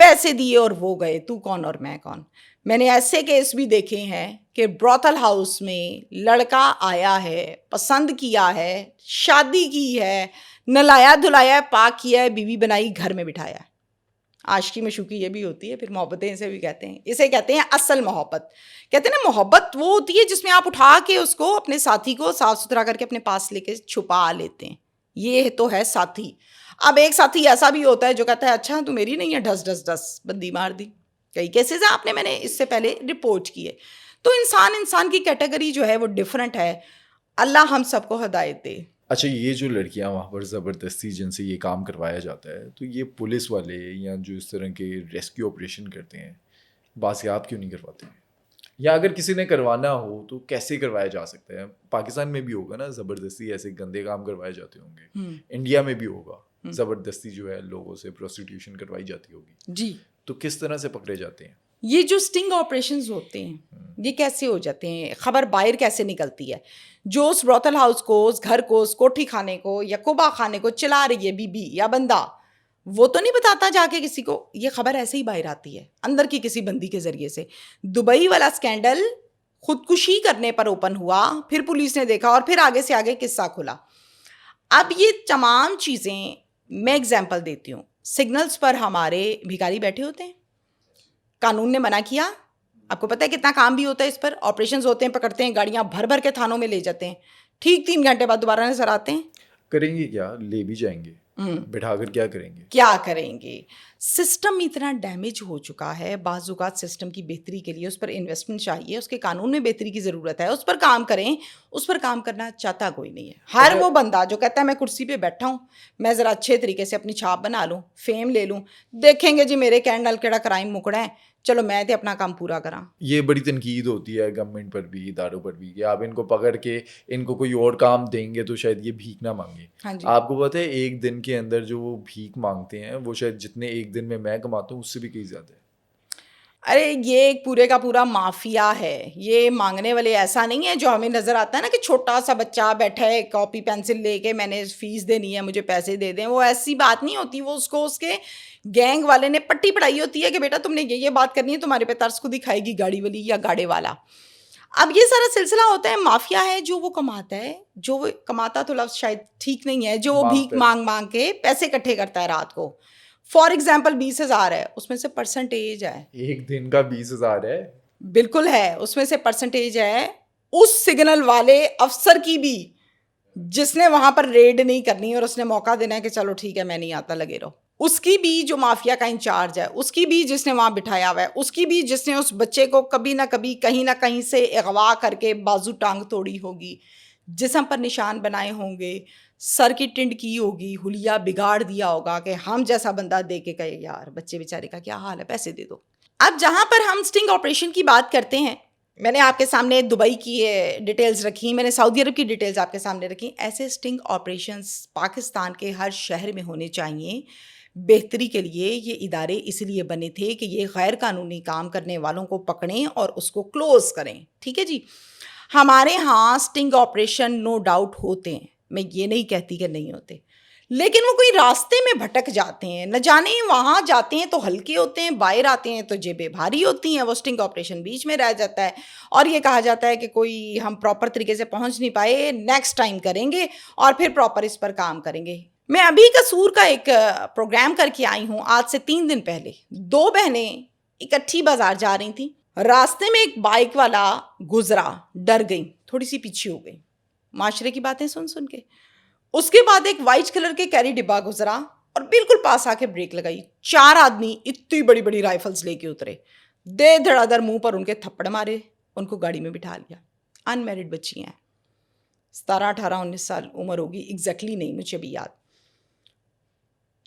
پیسے دیے اور وہ گئے, تو کون اور میں کون. میں نے ایسے کیس بھی دیکھے ہیں کہ بروتھل ہاؤس میں لڑکا آیا ہے, پسند کیا ہے, شادی کی ہے, نلایا دھلایا, پاک کیا ہے, بیوی بنائی, گھر میں بٹھایا ہے. عاشقی مشوقی یہ بھی ہوتی ہے. پھر محبتیں اسے بھی کہتے ہیں, اسے کہتے ہیں اصل محبت. کہتے ہیں نا محبت وہ ہوتی ہے جس میں آپ اٹھا کے اس کو, اپنے ساتھی کو صاف ستھرا کر کے اپنے پاس لے کے چھپا لیتے ہیں. یہ تو ہے ساتھی. اب ایک ساتھی ایسا بھی ہوتا ہے جو کہتا ہے اچھا تو میری نہیں ہے, ڈس ڈس ڈس بندی مار دی. کئی کیسز ہیں, میں نے اس سے پہلے رپورٹ کیے. تو انسان کی کیٹیگری جو ہے وہ ڈفرنٹ ہے. اللہ ہم سب کو ہدایت دے. اچھا, یہ جو لڑکیاں وہاں پر زبردستی جن سے یہ کام کروایا جاتا ہے, تو یہ پولیس والے یا جو اس طرح کے ریسکیو آپریشن کرتے ہیں بازیاب کیوں نہیں کرواتے ہیں؟ یا اگر کسی نے کروانا ہو تو کیسے کروایا جا سکتا ہے؟ پاکستان میں بھی ہوگا نا زبردستی ایسے گندے کام کروائے جاتے ہوں گے, انڈیا میں بھی ہوگا زبردستی جو ہے لوگوں سے پروسٹیٹیوشن کروائی جاتی ہوگی جی. تو کس طرح سے پکڑے جاتے ہیں یہ جو سٹنگ آپریشنز ہوتے ہیں؟ یہ کیسے ہو جاتے ہیں؟ خبر باہر کیسے نکلتی ہے؟ جو اس بروتھل ہاؤس کو, اس گھر کو, اس کوٹھی خانے کو یا کوبا خانے کو چلا رہی ہے بی یا بندہ, وہ تو نہیں بتاتا جا کے کسی کو. یہ خبر ایسے ہی باہر آتی ہے اندر کی کسی بندی کے ذریعے سے. دبئی والا سکینڈل خودکشی کرنے پر اوپن ہوا, پھر پولیس نے دیکھا, اور پھر آگے سے آگے قصہ کھلا. اب یہ تمام چیزیں میں اگزامپل دیتی ہوں. سگنلز پر ہمارے بھکاری بیٹھے ہوتے ہیں, قانون نے منع کیا. آپ کو پتہ ہے کتنا کام بھی ہوتا ہے اس پر, آپریشنز ہوتے ہیں, پکڑتے ہیں, گاڑیاں بھر بھر کے تھانوں میں لے جاتے ہیں, ٹھیک 3 گھنٹے بعد دوبارہ نظر آتے ہیں. کریں گے کیا؟ لے بھی جائیں گے, بٹھا کر کیا کریں گے؟ کیا کریں گے؟ سسٹم اتنا ڈیمیج ہو چکا ہے. بعض اوقات سسٹم کی بہتری کے لیے اس پر انویسٹمنٹ چاہیے, اس کے قانون میں بہتری کی ضرورت ہے, اس پر کام کریں. اس پر کام کرنا چاہتا کوئی نہیں ہے. ہر وہ بندہ جو کہتا ہے میں کرسی پہ بیٹھا ہوں, میں ذرا اچھے طریقے سے اپنی چھاپ بنا لوں, فیم لے لوں, دیکھیں گے جی میرے کہنے نال کیڑا کرائم مکڑا ہے, چلو میں تے اپنا کام پورا کراں. یہ بڑی تنقید ہوتی ہے گورنمنٹ پر بھی, اداروں پر بھی, کہ آپ ان کو پکڑ کے ان کو کوئی اور کام دیں گے تو شاید یہ بھیک نہ مانگے. آپ کو پتہ ہے ایک دن کے اندر جو وہ بھیک مانگتے ہیں وہ شاید جتنے ایک دن میں کماتا ہوں اس سے بھی کہیں زیادہ ہے. ارے یہ ایک پورے کا پورا مافیا ہے. یہ مانگنے والے ایسا نہیں ہے جو ہمیں نظر آتا ہے نا کہ چھوٹا سا بچہ بیٹھا ہے کاپی پینسل لے کے, میں نے فیس دینی ہے مجھے پیسے دے دیں. وہ ایسی بات نہیں ہوتی. وہ اس کو اس کے گینگ والے نے پٹی پڑھائی ہوتی ہے کہ بیٹا تم نے یہ بات کرنی ہے, تمہارے پہ ترس کو دکھائے گی گاڑی والی یا گاڑے والا. اب یہ سارا سلسلہ ہوتا ہے. مافیا ہے جو وہ کماتا ہے, جو وہ کماتا تو لفظ شاید ٹھیک نہیں ہے, جو وہ بھیک مانگ کے پیسے اکٹھے کرتا ہے رات کو, فار ایگزامپل 20,000 ہے, اس میں سے پرسنٹیج ہے, ایک دن کا 20,000 ہے. بالکل ہے, اس میں سے پرسنٹیج ہے اس سگنل والے افسر کی بھی جس نے وہاں پر ریڈ نہیں کرنی اور اس نے موقع دینا ہے کہ چلو ٹھیک ہے میں نہیں آتا, لگے رہو. اس کی بھی جو مافیا کا انچارج ہے, اس کی بھی جس نے وہاں بٹھایا ہوا ہے, اس کی بھی جس نے اس بچے کو کبھی نہ کبھی کہیں نہ کہیں سے اغوا کر کے بازو ٹانگ توڑی ہوگی, جسم پر نشان بنائے ہوں گے, سر کی ٹنڈ کی ہوگی, حلیہ بگاڑ دیا ہوگا کہ ہم جیسا بندہ دے کے کہے یار بچے بیچارے کا کیا حال ہے, پیسے دے دو. اب جہاں پر ہم سٹنگ آپریشن کی بات کرتے ہیں, میں نے آپ کے سامنے دبئی کی ڈیٹیلز رکھی, میں نے سعودی عرب کی ڈیٹیلز آپ کے سامنے رکھی. ایسے سٹنگ آپریشنز پاکستان کے ہر شہر میں ہونے چاہیے. بہتری کے لیے یہ ادارے اس لیے بنے تھے کہ یہ غیر قانونی کام کرنے والوں کو پکڑیں اور اس کو کلوز کریں. ٹھیک ہے جی, ہمارے ہاں سٹنگ آپریشن نو ڈاؤٹ ہوتے ہیں, میں یہ نہیں کہتی کہ نہیں ہوتے, لیکن وہ کوئی راستے میں بھٹک جاتے ہیں, نہ جانے وہاں جاتے ہیں تو ہلکے ہوتے ہیں, باہر آتے ہیں تو جیبیں بھاری ہوتی ہیں, وہ سٹنگ آپریشن بیچ میں رہ جاتا ہے اور یہ کہا جاتا ہے کہ کوئی ہم پراپر طریقے سے پہنچ نہیں پائے, نیکسٹ ٹائم کریں گے اور پھر پراپر اس پر کام کریں گے. میں ابھی قصور کا ایک پروگرام کر کے آئی ہوں, آج سے 3 دن پہلے 2 بہنیں اکٹھی بازار جا رہی تھیں, راستے میں ایک بائک والا گزرا, ڈر گئی, تھوڑی سی پیچھے ہو گئی معاشرے کی باتیں سن سن کے. اس کے بعد ایک وائٹ کلر کے کیری ڈبا گزرا اور بالکل پاس آ کے بریک لگائی. 4 آدمی اتنی بڑی بڑی رائفلز لے کے اترے, دے دھڑا دھڑ منہ پر ان کے تھپڑ مارے, ان کو گاڑی میں بٹھا لیا. ان میرڈ بچی ہیں, 17 18 19 سال عمر ہوگی, ایگزیکٹلی نہیں مجھے بھی یاد.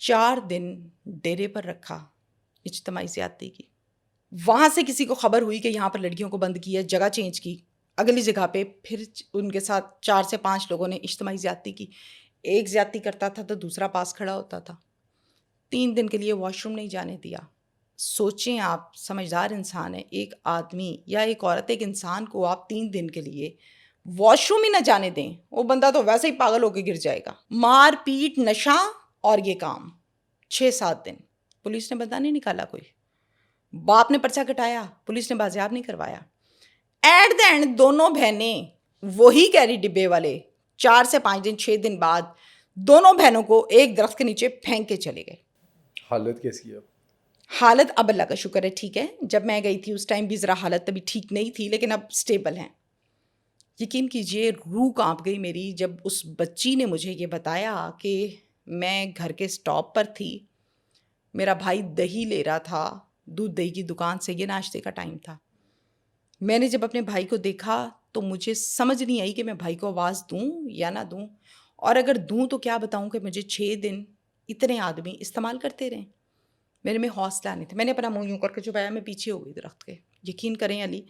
4 دن ڈیرے پر رکھا, اجتماعی زیادتی کی. وہاں سے کسی کو خبر ہوئی کہ یہاں پر لڑکیوں کو بند کیا, جگہ چینج کی, اگلی جگہ پہ پھر ان کے ساتھ 4 سے 5 لوگوں نے اجتماعی زیادتی کی. ایک زیادتی کرتا تھا تو دوسرا پاس کھڑا ہوتا تھا. 3 دن کے لیے واش روم نہیں جانے دیا. سوچیں آپ سمجھدار انسان ہیں, ایک آدمی یا ایک عورت, ایک انسان کو آپ 3 دن کے لیے واش روم ہی نہ جانے دیں, وہ بندہ تو ویسے ہی پاگل ہو کے گر جائے گا. مار پیٹ, نشہ اور یہ کام 6-7 دن. پولیس نے بندہ نہیں نکالا, کوئی باپ نے پرچہ کٹایا, پولیس نے بازیاب نہیں کروایا. ایٹ دا اینڈ دونوں بہنیں وہی کیری ڈبے والے 4 سے 5 دن 6 دن بعد دونوں بہنوں کو ایک درخت کے نیچے پھینک کے چلے گئے. حالت کیسی ہے؟ حالت اب اللہ کا شکر ہے ٹھیک ہے. جب میں گئی تھی اس ٹائم بھی ذرا حالت ابھی ٹھیک نہیں تھی, لیکن اب سٹیبل ہیں. یقین کیجئے روح کانپ گئی میری جب اس بچی نے مجھے یہ بتایا کہ میں گھر کے سٹاپ پر تھی, میرا بھائی دہی لے رہا تھا دودھ دہی کی دکان سے, یہ ناشتے کا ٹائم تھا. میں نے جب اپنے بھائی کو دیکھا تو مجھے سمجھ نہیں آئی کہ میں بھائی کو آواز دوں یا نہ دوں, اور اگر دوں تو کیا بتاؤں کہ مجھے 6 دن اتنے آدمی استعمال کرتے رہیں. میرے میں حوصلہ نہیں تھا, میں نے اپنا منہ یوں کر کے چھپایا, میں پیچھے ہو گئی درخت کے. یقین کریں علی,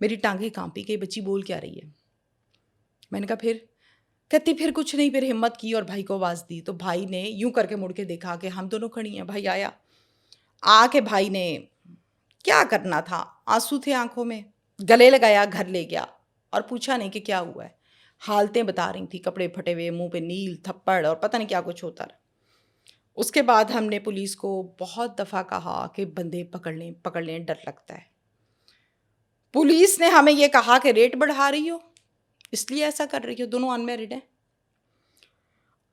میری ٹانگیں کانپی کہ بچی بول کیا رہی ہے. میں نے کہا پھر, کہتی پھر کچھ نہیں, پھر ہمت کی اور بھائی کو آواز دی تو بھائی نے یوں کر کے مڑ کے دیکھا کہ ہم دونوں کھڑی ہیں. بھائی آیا, آ کے بھائی نے کیا کرنا تھا, آنسو تھے آنکھوں میں, گلے لگایا, گھر لے گیا اور پوچھا نہیں کہ کیا ہوا ہے. حالتیں بتا رہی تھیں, کپڑے پھٹے ہوئے, منہ پہ نیل, تھپڑ اور پتہ نہیں کیا کچھ ہوتا رہا. اس کے بعد ہم نے پولیس کو بہت دفعہ کہا کہ بندے پکڑ لیں, ڈر لگتا ہے. پولیس نے ہمیں یہ کہا کہ ریٹ بڑھا رہی ہو اس لیے ایسا کر رہی ہو, دونوں ان میرڈ ہیں.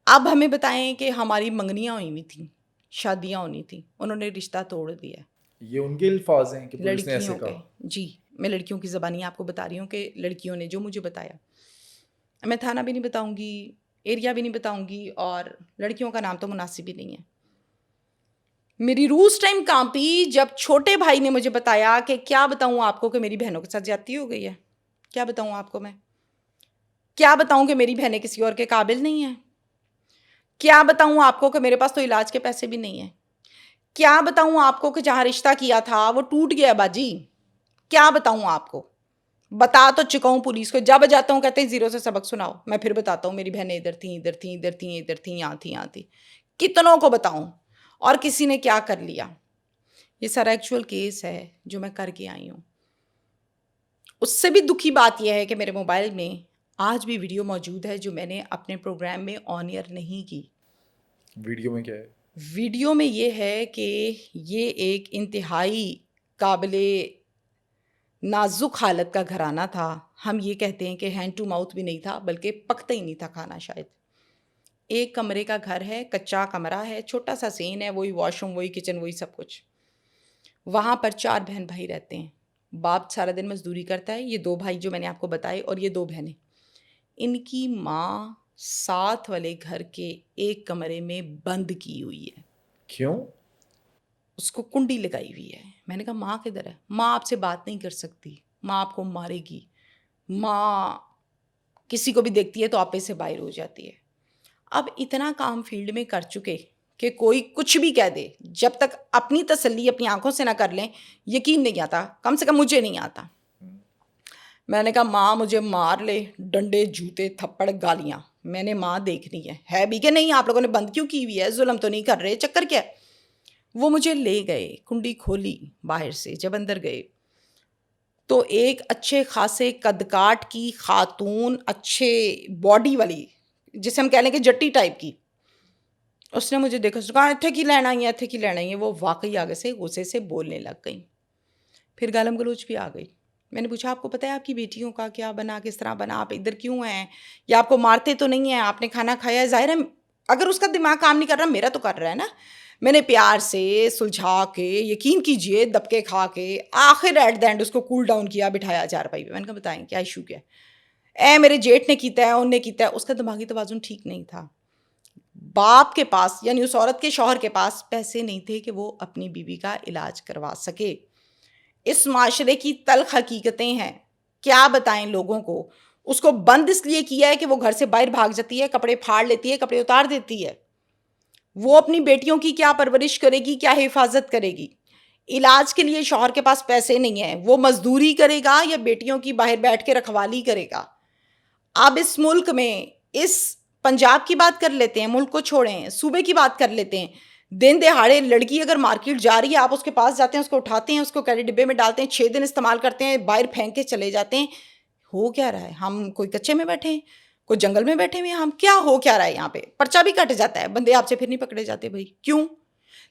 اب ہمیں بتائیں کہ ہماری منگنیاں ہوئی ہوئی تھیں, شادیاں ہونی تھیں, انہوں نے رشتہ توڑ دیا. یہ ان کے الفاظ ہیں کہ پولیس نے ایسے لڑکیوں کے, کہا؟ جی میں لڑکیوں کی زبانی آپ کو بتا رہی ہوں کہ لڑکیوں نے جو مجھے بتایا. میں تھانہ بھی نہیں بتاؤں گی, ایریا بھی نہیں بتاؤں گی, اور لڑکیوں کا نام تو مناسب ہی نہیں ہے. میری روح اس ٹائم کانپی جب چھوٹے بھائی نے مجھے بتایا کہ کیا بتاؤں آپ کو کہ میری بہنوں کے ساتھ زیادتی ہو گئی ہے. کیا بتاؤں آپ کو, میں کیا بتاؤں کہ میری بہنیں کسی اور کے قابل نہیں ہیں. کیا بتاؤں آپ کو کہ میرے پاس تو علاج کے پیسے بھی نہیں ہیں. کیا بتاؤں آپ کو کہ جہاں رشتہ کیا تھا وہ ٹوٹ گیا باجی. کیا بتاؤں آپ کو, بتا تو چکا ہوں پولیس کو. جب جاتا ہوں کہتے ہیں 0 سے سبق سناؤ, میں پھر بتاتا ہوں میری بہنیں ادھر تھیں, ادھر تھیں, ادھر تھیں, ادھر تھیں, یہاں تھیں, یہاں تھیں. کتنوں کو بتاؤں, اور کسی نے کیا کر لیا. یہ سارا ایکچوئل کیس ہے جو میں کر کے آئی ہوں. اس سے بھی دکھی بات یہ ہے کہ میرے موبائل میں آج بھی ویڈیو موجود ہے جو میں نے اپنے پروگرام میں آن ایئر نہیں کی. ویڈیو میں کیا ہے؟ ویڈیو میں یہ ہے کہ یہ ایک انتہائی قابل نازک حالت کا گھرانہ تھا. ہم یہ کہتے ہیں کہ ہینڈ ٹو ماؤتھ بھی نہیں تھا, بلکہ پکتا ہی نہیں تھا کھانا شاید. ایک کمرے کا گھر ہے, کچا کمرہ ہے, چھوٹا سا سین ہے, وہی واش روم, وہی کچن, وہی سب کچھ. وہاں پر 4 بہن بھائی رہتے ہیں. باپ سارا دن مزدوری کرتا ہے, یہ 2 بھائی جو میں نے آپ کو بتائے, اور یہ 2 بہنیں. ان کی ماں ساتھ والے گھر کے ایک کمرے میں بند کی ہوئی ہے. کیوں؟ اس کو کنڈی لگائی ہوئی ہے. میں نے کہا ماں کدھر ہے؟ ماں آپ سے بات نہیں کر سکتی, ماں آپ کو مارے گی, ماں کسی کو بھی دیکھتی ہے تو آپے سے باہر ہو جاتی ہے. اب اتنا کام فیلڈ میں کر چکے کہ کوئی کچھ بھی کہہ دے, جب تک اپنی تسلی اپنی آنکھوں سے نہ کر لیں یقین نہیں آتا, کم سے کم مجھے نہیں آتا. میں نے کہا ماں مجھے مار لے, ڈنڈے جوتے تھپڑ گالیاں, میں نے ماں دیکھنی ہے بھی کہ نہیں, آپ لوگوں نے بند کیوں کی ہوئی ہے, ظلم تو نہیں کر رہے, چکر کیا ہے؟ وہ مجھے لے گئے, کنڈی کھولی باہر سے. جب اندر گئے تو ایک اچھے خاصے قد کاٹ کی خاتون, اچھے باڈی والی, جسے ہم کہہ لیں کہ جٹی ٹائپ کی, اس نے مجھے دیکھا, اس نے کہا اتھے کی لینا ہی ہے, اتھے کی لینا ہی ہے. وہ واقعی آگے سے غصے سے بولنے لگ گئی. پھر گالم گلوچ بھی آ گئی. میں نے پوچھا آپ کو پتہ ہے آپ کی بیٹیوں کا کیا بنا, کس طرح بنا, آپ ادھر کیوں ہیں, یا آپ کو مارتے تو نہیں ہیں, آپ نے کھانا کھایا ہے؟ ظاہر ہے اگر اس کا دماغ کام نہیں کر رہا, میرا تو کر رہا ہے نا. میں نے پیار سے سلجھا کے, یقین کیجئے دبکے کھا کے, آخر ایٹ دا اینڈ اس کو کول ڈاؤن کیا, بٹھایا چارپائی پہ. میں نے کہا بتائیں کیا ایشو کیا ہے؟ اے میرے جیٹھ نے کیتا ہے, ان نے کیتا ہے. اس کا دماغی توازن ٹھیک نہیں تھا. باپ کے پاس یعنی اس عورت کے شوہر کے پاس پیسے نہیں تھے کہ وہ اپنی بیوی کا علاج کروا سکے. اس معاشرے کی تلخ حقیقتیں ہیں, کیا بتائیں لوگوں کو. اس کو بند اس لیے کیا ہے کہ وہ گھر سے باہر بھاگ جاتی ہے, کپڑے پھاڑ لیتی ہے, کپڑے اتار دیتی ہے. وہ اپنی بیٹیوں کی کیا پرورش کرے گی, کیا حفاظت کرے گی. علاج کے لیے شوہر کے پاس پیسے نہیں ہیں, وہ مزدوری کرے گا یا بیٹیوں کی باہر بیٹھ کے رکھوالی کرے گا. اب اس ملک میں, اس پنجاب کی بات کر لیتے ہیں, ملک کو چھوڑیں, صوبے کی بات کر لیتے ہیں. دن دہاڑے لڑکی اگر مارکیٹ جا رہی ہے, آپ اس کے پاس جاتے ہیں, اس کو اٹھاتے ہیں, اس کو کیری ڈبے میں ڈالتے ہیں, 6 دن استعمال کرتے ہیں, باہر پھینک کے چلے جاتے ہیں. ہو کیا رہا ہے؟ ہم کوئی کچے میں بیٹھے ہیں, کوئی جنگل میں بیٹھے ہوئے ہیں, ہم کیا ہو کیا رہا ہے یہاں پہ؟ پرچہ بھی کٹ جاتا ہے, بندے آپ سے پھر نہیں پکڑے جاتے. بھائی کیوں؟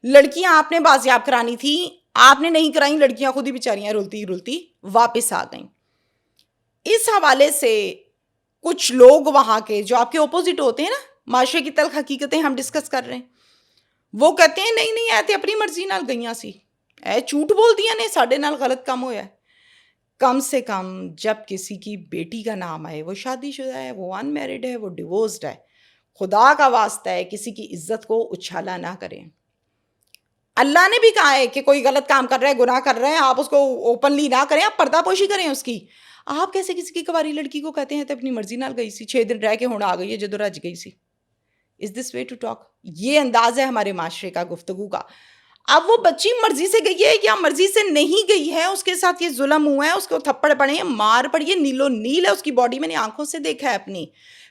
لڑکیاں آپ نے بازیاب کرانی تھی, آپ نے نہیں کرائیں, لڑکیاں خود ہی بیچاریاں رولتی رولتی واپس آ گئیں. اس حوالے سے کچھ لوگ وہاں کے جو آپ کے اپوزٹ ہوتے ہیں نا, معاشرے کی تلخ حقیقتیں ہم ڈسکس کر رہے ہیں, وہ کہتے ہیں نہیں نہیں ایتے اپنی مرضی نال گئیاں سی, اے جھوٹ بول دیا نے, ساڈے نال غلط کام ہویا ہے. کم سے کم جب کسی کی بیٹی کا نام آئے, وہ شادی شدہ ہے, وہ ان میرڈ ہے, وہ ڈیورسڈ ہے, خدا کا واسطہ ہے کسی کی عزت کو اچھالا نہ کریں. اللہ نے بھی کہا ہے کہ کوئی غلط کام کر رہا ہے, گناہ کر رہا ہے, آپ اس کو اوپنلی نہ کریں, آپ پردہ پوشی کریں اس کی. آپ کیسے کسی کی کنواری لڑکی کو کہتے ہیں تو اپنی مرضی نال گئی سی, 6 دن رہ کے ہونا آ گئی ہے, جدو رج گئی سی. از دس وے ٹو ٹاک؟ یہ انداز ہے ہمارے معاشرے کا گفتگو کا. اب وہ بچی مرضی سے گئی ہے یا مرضی سے نہیں گئی ہے, اس کے ساتھ یہ ظلم ہوا ہے, اس کو تھپڑ پڑے ہیں, مار پڑی ہے, نیلو نیل ہے اس کی باڈی. میں نے آنکھوں سے دیکھا ہے اپنی,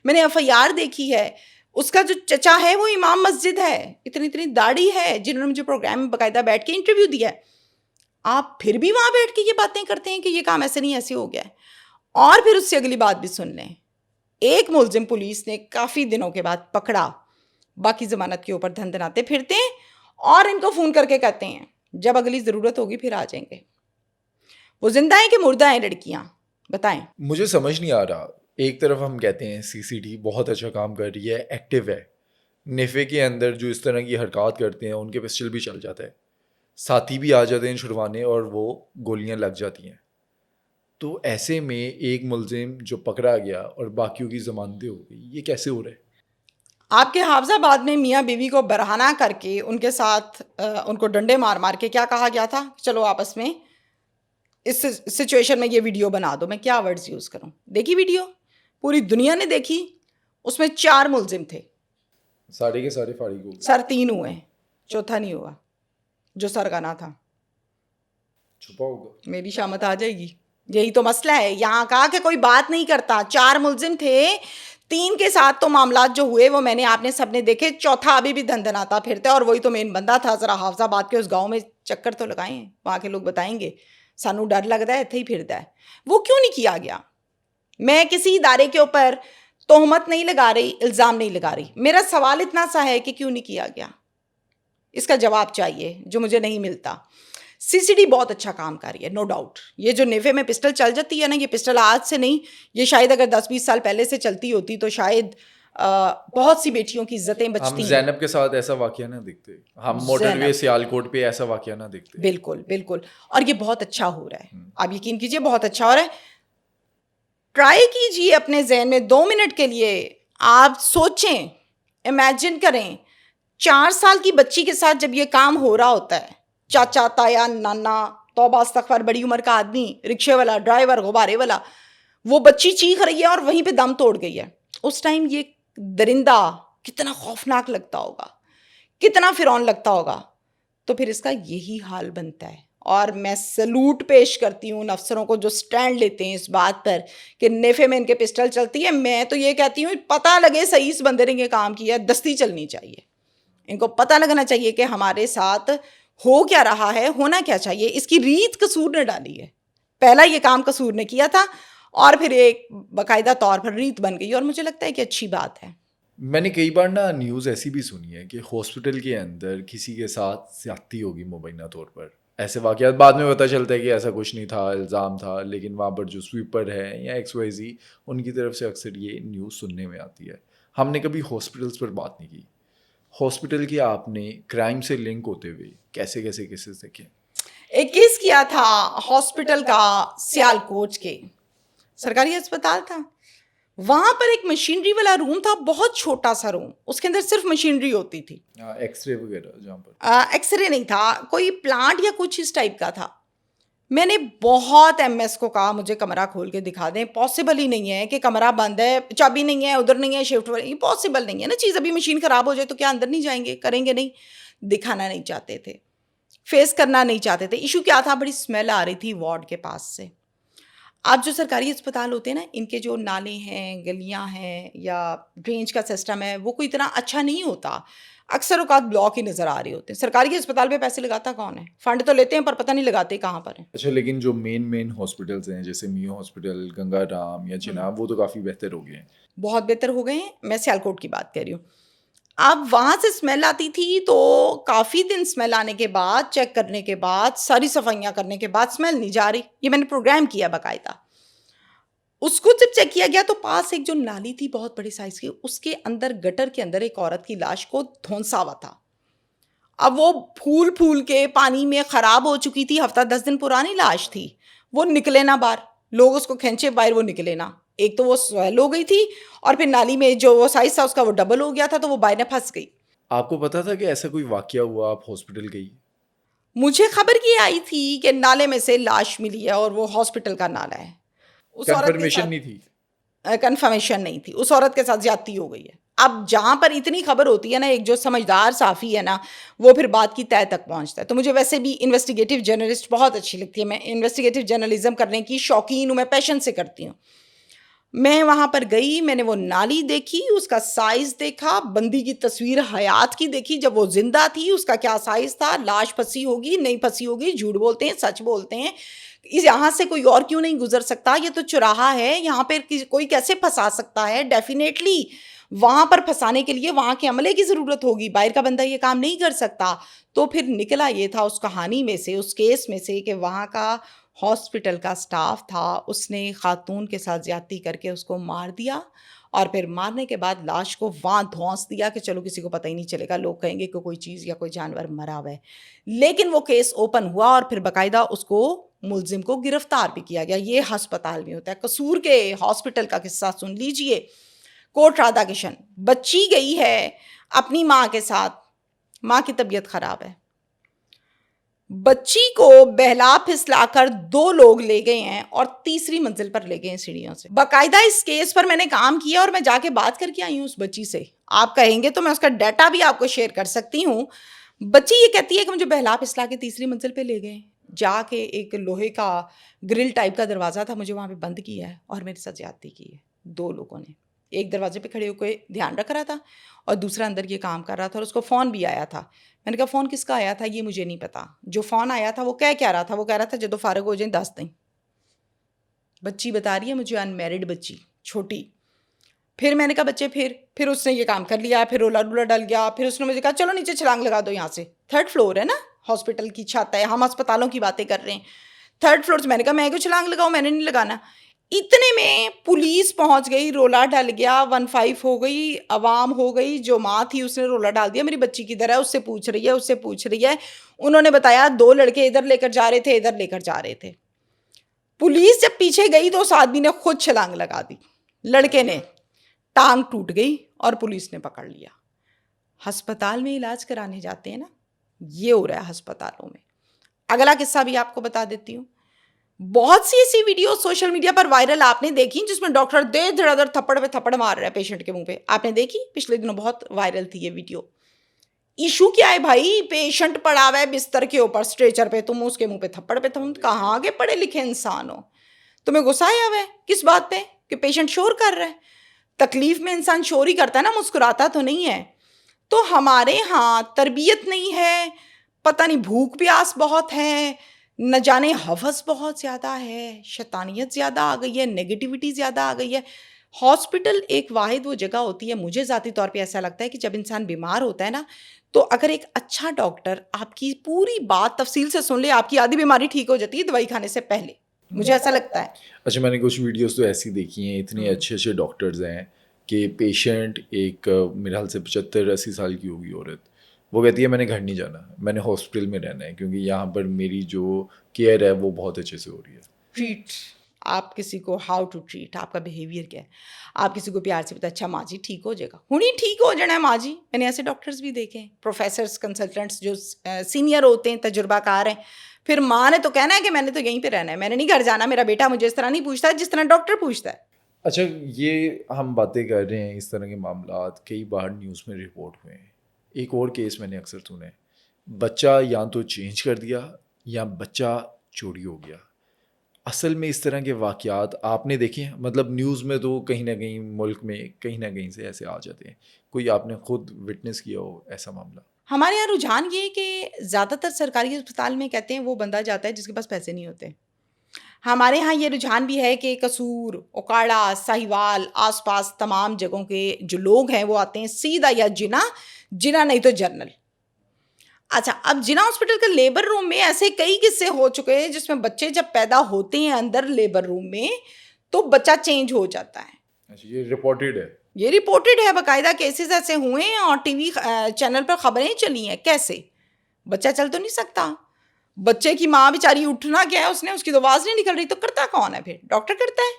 میں نے FIR دیکھی ہے. اس کا جو چچا ہے وہ امام مسجد ہے, اتنی اتنی داڑھی ہے, جنہوں نے مجھے پروگرام میں باقاعدہ بیٹھ کے انٹرویو دیا ہے. آپ پھر بھی وہاں بیٹھ کے یہ باتیں کرتے ہیں کہ یہ کام ایسے نہیں ایسے ہو گیا ہے. اور پھر اس سے اگلی بات بھی سن لیں, ایک ملزم پولیس نے کافی دنوں کے بعد پکڑا, باقی ضمانت کے اوپر دھن دھناتے پھرتے ہیں, اور ان کو فون کر کے کہتے ہیں جب اگلی ضرورت ہوگی پھر آ جائیں گے. وہ زندہ ہیں کہ مردہ ہیں لڑکیاں؟ بتائیں. مجھے سمجھ نہیں آ رہا. ایک طرف ہم کہتے ہیں CCD بہت اچھا کام کر رہی ہے, ایکٹیو ہے, نفے کے اندر جو اس طرح کی حرکات کرتے ہیں ان کے پسٹل بھی چل جاتا ہے, ساتھی بھی آ جاتے ہیں چھڑوانے, اور وہ گولیاں لگ جاتی ہیں. تو ایسے میں ایک ملزم جو پکڑا گیا اور باقیوں کی ضمانتیں ہو گئی, یہ کیسے ہو رہا ہے؟ آپ کے حافظ آباد میں میاں بیوی کو برہنہ کر کے ان کے ساتھ ان کو ڈنڈے مار مار کے کیا کہا گیا تھا, چلو آپس میں اس سچویشن میں یہ ویڈیو بنا دو. میں کیا ورڈز یوز کروں؟ دیکھی ویڈیو, پوری دنیا نے دیکھی. اس میں 4 ملزم تھے, سارے کے سارے فارغ ہو گئے. سر 3 ہوئے, چوتھا نہیں ہوا جو سر کا نہ تھا. چھپا ہوگا. میری شامت آ جائے گی. یہی تو مسئلہ ہے یہاں کا کہ کوئی بات نہیں کرتا. 4 ملزم تھے, 3 کے ساتھ تو معاملات جو ہوئے وہ میں نے آپ نے سب نے دیکھے, چوتھا ابھی بھی دھن دھناتا پھرتا ہے, اور وہی تو مین بندہ تھا. ذرا حافظ آباد کے اس گاؤں میں چکر تو لگائیں, وہاں کے لوگ بتائیں گے. سانو ڈر لگتا ہے, ایتھے ہی پھرتا ہے. وہ کیوں نہیں کیا گیا؟ میں کسی ادارے کے اوپر تہمت نہیں لگا رہی, الزام نہیں لگا رہی. میرا سوال اتنا سا ہے کہ کیوں نہیں کیا گیا, اس کا جواب چاہیے جو مجھے نہیں ملتا. CCD بہت اچھا کام کر رہی ہے, نو ڈاؤٹ. یہ جو نیفے میں پسٹل چل جاتی ہے نا, یہ پسٹل آج سے نہیں, یہ شاید اگر 10-20 سال پہلے سے چلتی ہوتی تو شاید بہت سی بیٹیوں کی عزتیں ہم بچتی ہیں. زینب کے ساتھ ایسا واقعہ نہ دیکھتے, ہم موٹر وے سیالکوٹ پہ ایسا واقعہ نہ دیکھتے. بالکل بالکل, اور یہ بہت اچھا ہو رہا ہے, آپ یقین کیجئے بہت اچھا ہو رہا ہے. ٹرائی کیجئے اپنے ذہن میں 2 منٹ کے لیے, آپ سوچیں, امیجن کریں 4 سال کی بچی کے ساتھ جب یہ کام ہو رہا ہوتا ہے, چاچا تایا نانا توبہ استغفار بڑی عمر کا آدمی, رکشے والا ڈرائیور غبارے والا, وہ بچی چیخ رہی ہے اور وہیں پہ دم توڑ گئی ہے. اس ٹائم یہ درندہ کتنا خوفناک لگتا ہوگا, کتنا فرعون لگتا ہوگا. تو پھر اس کا یہی حال بنتا ہے. اور میں سلوٹ پیش کرتی ہوں ان افسروں کو جو سٹینڈ لیتے ہیں اس بات پر کہ نیفے میں ان کے پسٹل چلتی ہے. میں تو یہ کہتی ہوں پتہ لگے صحیح اس بندے نے یہ کام کیا ہے, دستی چلنی چاہیے, ان کو پتہ لگنا چاہیے کہ ہمارے ساتھ ہو کیا رہا ہے, ہونا کیا چاہیے. اس کی ریت قصور نے ڈالی ہے, پہلا یہ کام قصور نے کیا تھا اور پھر ایک باقاعدہ طور پر ریت بن گئی, اور مجھے لگتا ہے کہ اچھی بات ہے. میں نے کئی بار نا نیوز ایسی بھی سنی ہے کہ ہاسپٹل کے اندر کسی کے ساتھ زیادتی ہوگی مبینہ طور پر. ایسے واقعات بعد میں پتہ چلتا ہے کہ ایسا کچھ نہیں تھا, الزام تھا, لیکن وہاں پر جو سویپر ہے یا XYZ ان کی طرف سے اکثر یہ نیوز سننے میں آتی ہے. ہم نے کبھی ہاسپٹلس پر بات نہیں کی. ہاسپٹل کی آپ نے کرائم سے لنک ہوتے ہوئے کیسے کیسے کیسز دیکھے؟ ایک کیس کیا تھا ہاسپٹل کا, سیالکوٹ کے سرکاری ہسپتال تھا, وہاں پر ایک مشینری والا روم تھا, بہت چھوٹا سا روم, اس کے اندر صرف مشینری ہوتی تھی, ایکس رے وغیرہ, جہاں پر ایکس رے نہیں تھا, کوئی پلانٹ یا کچھ اس ٹائپ کا تھا. میں نے بہت MS کو کہا مجھے کمرہ کھول کے دکھا دیں, پاسبل ہی نہیں ہے کہ کمرہ بند ہے, چابی نہیں ہے, ادھر نہیں ہے, شفٹ یہ پاسبل نہیں ہے نا چیز. ابھی مشین خراب ہو جائے تو کیا اندر نہیں جائیں گے, کریں گے نہیں. دکھانا نہیں چاہتے تھے, فیس کرنا نہیں چاہتے تھے. ایشو کیا تھا, بڑی اسمیل آ رہی تھی وارڈ کے پاس سے. اب جو سرکاری اسپتال ہوتے ہیں نا, ان کے جو نالے ہیں, گلیاں ہیں یا ڈرینج کا سسٹم ہے, وہ کوئی اتنا اچھا نہیں ہوتا. اکثر اوقات بلاک ہی نظر آ رہے ہوتے ہیں. سرکاری اسپتال پہ پیسے لگاتا کون ہے, فنڈ تو لیتے ہیں پر پتہ نہیں لگاتے کہاں پر ہیں. اچھا, لیکن جو مین ہاسپٹلس ہیں جیسے میو ہاسپٹل, گنگا رام یا چناب, وہ تو کافی بہتر ہو گئے ہیں, بہت بہتر ہو گئے ہیں. میں سیالکوٹ کی بات کر رہی ہوں. اب وہاں سے اسمیل آتی تھی تو کافی دن اسمیل آنے کے بعد, چیک کرنے کے بعد, ساری صفائیاں کرنے کے بعد اسمیل نہیں جا رہی. یہ میں نے پروگرام کیا باقاعدہ. اس کو جب چیک کیا گیا تو پاس ایک جو نالی تھی بہت بڑے سائز کی, اس کے اندر گٹر کے اندر ایک عورت کی لاش کو دھونسا ہوا تھا. اب وہ پھول پھول کے پانی میں خراب ہو چکی تھی, 10 دن پرانی لاش تھی. وہ نکلے نہ باہر, لوگ اس کو کھینچے باہر, وہ نکلے نہ. ایک تو وہ سویل ہو گئی تھی, اور پھر نالی میں جو وہ سائز تھا اس کا وہ ڈبل ہو گیا تھا, تو وہ باہر پھنس گئی. آپ کو پتا تھا کہ ایسا کوئی واقعہ ہوا, آپ ہاسپٹل گئی؟ مجھے خبر یہ آئی تھی کہ نالے میں سے لاش ملی ہے اور وہ ہاسپٹل کا نالا ہے. کنفرمیشن نہیں تھی, کنفرمیشن نہیں تھی. اس عورت کے ساتھ زیادتی ہو گئی ہے. اب جہاں پر اتنی خبر ہوتی ہے نا, ایک جو سمجھدار صحافی ہے نا, وہ پھر بات کی تہہ تک پہنچتا ہے. تو مجھے ویسے بھی انویسٹیگیٹو جرنلسٹ بہت اچھی لگتی ہے. میں انویسٹیگیٹو جرنلزم کرنے کی شوقین ہوں, میں پیشن سے کرتی ہوں. میں وہاں پر گئی, میں نے وہ نالی دیکھی, اس کا سائز دیکھا, بندی کی تصویر حیات کی دیکھی جب وہ زندہ تھی, اس کا کیا سائز تھا, لاش پھنسی ہوگی نہیں پھنسی ہوگی, جھوٹ بولتے ہیں سچ بولتے ہیں, یہاں سے کوئی اور کیوں نہیں گزر سکتا, یہ تو چوراہا ہے, یہاں پہ کوئی کیسے پھنسا سکتا ہے. ڈیفینیٹلی وہاں پر پھنسانے کے لیے وہاں کے عملے کی ضرورت ہوگی, باہر کا بندہ یہ کام نہیں کر سکتا. تو پھر نکلا یہ تھا اس کہانی میں سے, اس کیس میں سے, کہ وہاں کا ہاسپٹل کا سٹاف تھا, اس نے خاتون کے ساتھ زیادتی کر کے اس کو مار دیا, اور پھر مارنے کے بعد لاش کو وہاں دھونس دیا کہ چلو کسی کو پتہ ہی نہیں چلے گا, لوگ کہیں گے کہ کوئی چیز یا کوئی جانور مرا ہوا ہے. لیکن وہ کیس اوپن ہوا اور پھر باقاعدہ اس کو ملزم کو گرفتار بھی کیا گیا. یہ ہسپتال میں ہوتا ہے. قصور کے ہاسپٹل کا قصہ سن لیجئے. کوٹ رادھا کشن, بچی گئی ہے اپنی ماں کے ساتھ, ماں کی طبیعت خراب ہے, بچی کو بہلا پھسلا کر 2 لوگ لے گئے ہیں اور 3ری منزل پر لے گئے ہیں سیڑھیوں سے. باقاعدہ اس کیس پر میں نے کام کیا اور میں جا کے بات کر کے آئی ہوں اس بچی سے. آپ کہیں گے تو میں اس کا ڈیٹا بھی آپ کو شیئر کر سکتی ہوں. بچی یہ کہتی ہے کہ مجھے بہلا پھسلا کے 3ری منزل پہ لے گئے, جا کے ایک لوہے کا گرل ٹائپ کا دروازہ تھا, مجھے وہاں پہ بند کیا ہے اور میرے ساتھ زیادتی کی ہے. 2 لوگوں نے, ایک دروازے پہ کھڑے ہو کے دھیان رکھ رہا تھا اور دوسرا اندر یہ کام کر رہا تھا, اور اس کو فون بھی آیا تھا. میں نے کہا فون کس کا آیا تھا, یہ مجھے نہیں پتا. جو فون آیا تھا وہ کیا رہا تھا, وہ کہہ رہا تھا جدو فارغ ہو جائیں 10 دیں. بچی بتا رہی ہے مجھے, ان میرڈ بچی, چھوٹی. پھر میں نے کہا بچے, پھر اس نے یہ کام کر لیا, پھر رولا ڈولا ڈل گیا. پھر اس نے مجھے کہا چلو نیچے چھلانگ لگا دو, یہاں سے 3rd فلور ہے نا, ہاسپٹل کی چھت ہے, ہم اسپتالوں کی باتیں کر رہے ہیں, 3rd فلور سے. میں نے کہا میں کیوں چھلانگ لگاؤں, میں نے نہیں لگانا. اتنے میں پولیس پہنچ گئی, رولا ڈل گیا, 15 ہو گئی, عوام ہو گئی. جو ماں تھی اس نے رولا ڈال دیا, میری بچی کدھر ہے, اس سے پوچھ رہی ہے. انہوں نے بتایا 2 لڑکے ادھر لے کر جا رہے تھے. پولیس جب پیچھے گئی تو اس آدمی نے خود چھلانگ لگا دی. لڑکے نے ٹانگ ٹوٹ گئی اور پولیس نے پکڑ لیا. ہسپتال میں علاج کرانے جاتے ہیں نا, یہ ہو رہا ہے ہسپتالوں میں. اگلا قصہ بھی آپ کو بتا دیتی ہوں. بہت سی ایسی ویڈیو سوشل میڈیا پر وائرل آپ نے دیکھی جس میں ڈاکٹر دھڑ دھڑ تھپڑ پہ تھپڑ مار رہا ہے پیشنٹ کے منہ پہ. آپ نے دیکھی؟ پچھلے دنوں بہت وائرل تھی یہ ویڈیو. ایشو کیا ہے بھائی؟ پیشنٹ پڑا ہوا ہے بستر کے اوپر اسٹریچر پہ, تم اس کے منہ پہ تھپڑ تم کہاں کے پڑھے لکھے انسان ہو؟ تمہیں غصہ آیا ہوا ہے کس بات پہ کہ پیشنٹ شور کر رہا ہے؟ تکلیف میں انسان شور ہی کرتا ہے نا, مسکراتا تو نہیں ہے. تو ہمارے ہاں تربیت نہیں ہے, پتہ نہیں بھوک پیاس بہت ہے, نہ جانے ہوس بہت زیادہ ہے, شیطانیت زیادہ آ گئی ہے, نیگیٹیوٹی زیادہ آ گئی ہے. ہاسپٹل ایک واحد وہ جگہ ہوتی ہے, مجھے ذاتی طور پہ ایسا لگتا ہے کہ جب انسان بیمار ہوتا ہے نا, تو اگر ایک اچھا ڈاکٹر آپ کی پوری بات تفصیل سے سن لے, آپ کی آدھی بیماری ٹھیک ہو جاتی ہے دوائی کھانے سے پہلے. مجھے ایسا لگتا ہے. اچھا, میں نے کچھ ویڈیوز تو ایسی دیکھی ہیں, اتنے اچھے ڈاکٹرز ہیں کہ پیشنٹ ایک میرے حال سے 75-80 سال کی ہوگی عورت, وہ کہتی ہے میں نے گھر نہیں جانا, میں نے ہاسپٹل میں رہنا ہے کیونکہ یہاں پر میری جو کیئر ہے وہ بہت اچھے سے ہو رہی ہے. ٹریٹ, آپ کسی کو ہاؤ ٹو ٹریٹ, آپ کا بیہیویئر کیا ہے. آپ کسی کو پیار سے بتا, اچھا ماں جی ٹھیک ہو جائے گا, ہونی ٹھیک ہو جانا ہے ماں جی. میں نے ایسے ڈاکٹرز بھی دیکھے ہیں, پروفیسرس, کنسلٹنٹس جو سینئر ہوتے ہیں, تجربہ کار ہیں. پھر ماں نے تو کہنا ہے کہ میں نے تو یہیں پہ رہنا ہے, میں نے نہیں گھر جانا, میرا بیٹا مجھے اس طرح نہیں پوچھتا جس طرح ڈاکٹر پوچھتا ہے. اچھا, یہ ہم باتیں کر رہے ہیں, اس طرح کے معاملات کئی بار نیوز میں رپورٹ ہوئے ہیں. ایک اور کیس میں نے اکثر سنے, بچہ یا تو چینج کر دیا یا بچہ چوری ہو گیا. اصل میں اس طرح کے واقعات آپ نے دیکھے ہیں؟ مطلب نیوز میں تو کہیں نہ کہیں ملک میں کہیں نہ کہیں سے ایسے آ جاتے ہیں. کوئی آپ نے خود وٹنس کیا ہو ایسا معاملہ؟ ہمارے یہاں رجحان یہ ہے کہ زیادہ تر سرکاری اسپتال میں کہتے ہیں وہ بندہ جاتا ہے جس کے پاس پیسے نہیں ہوتے. ہمارے ہاں یہ رجحان بھی ہے کہ قصور, اوکاڑا, ساہیوال, آس پاس تمام جگہوں کے جو لوگ ہیں وہ آتے ہیں سیدھا یا جنا نہیں تو جرنل. اچھا, اب جنا ہاسپٹل کے لیبر روم میں ایسے کئی قصے ہو چکے ہیں جس میں بچے جب پیدا ہوتے ہیں اندر لیبر روم میں تو بچہ چینج ہو جاتا ہے. اچھا, یہ رپورٹڈ ہے؟ یہ رپورٹڈ ہے, باقاعدہ کیسز ایسے ہوئے ہیں اور ٹی وی چینل پر خبریں چلی ہیں. کیسے بچہ چل تو نہیں سکتا, بچے کی ماں بیچاری اٹھنا کیا ہے, اس کی تو آواز نہیں نکل رہی, تو کرتا کون ہے پھر؟ ڈاکٹر کرتا ہے.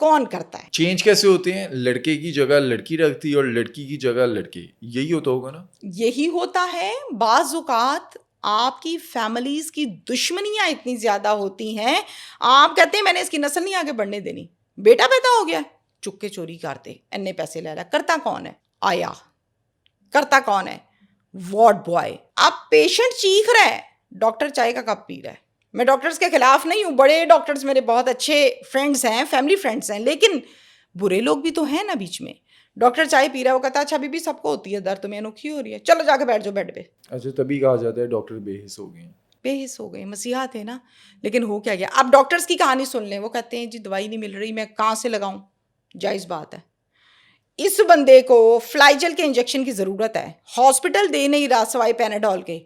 کون کرتا ہے؟ چینج کیسے ہوتے ہیں؟ لڑکے کی جگہ لڑکی رکھتی اور لڑکی کی جگہ لڑکے, یہی ہوتا ہوگا نا؟ یہی ہوتا ہے. بعض اوقات آپ کی فیملیز کی دشمنیاں اتنی زیادہ ہوتی ہیں, آپ کہتے ہیں میں نے اس کی نسل نہیں آگے بڑھنے دینی, بیٹا پیدا ہو گیا, چکے چوری کرتے, انے پیسے لے رہا. کرتا کون ہے؟ آیا کرتا کون ہے؟ Ward boy. اب پیشنٹ چیخ رہا ہے, ڈاکٹر چائے کا کپ پی رہا ہے. میں ڈاکٹرز کے خلاف نہیں ہوں, بڑے ڈاکٹرز میرے بہت اچھے فرینڈز ہیں, فیملی فرینڈز ہیں, لیکن برے لوگ بھی تو ہیں نا بیچ میں. ڈاکٹر چائے پی رہا ہے, وہ کہتا ہے اچھا بی سب کو ہوتی ہے درد, تمہیں انوکھی ہو رہی ہے, چلو جا کے بیٹھ جاؤ بیڈ پہ. اچھا, تبھی کہا جاتا ہے ڈاکٹر بے حس ہو گئے ہیں. بے حس ہو گئے, مسیحا تھے نا. لیکن ہو کیا گیا؟ اب ڈاکٹرز کی کہانی سن لیں, وہ کہتے ہیں جی دوائی نہیں مل رہی, میں کہاں سے لگاؤں؟ جائز بات ہے, اس بندے کو فلائجل کے انجیکشن کی ضرورت ہے, ہاسپٹل دے نہیں رہا سوائے پیناڈول کے.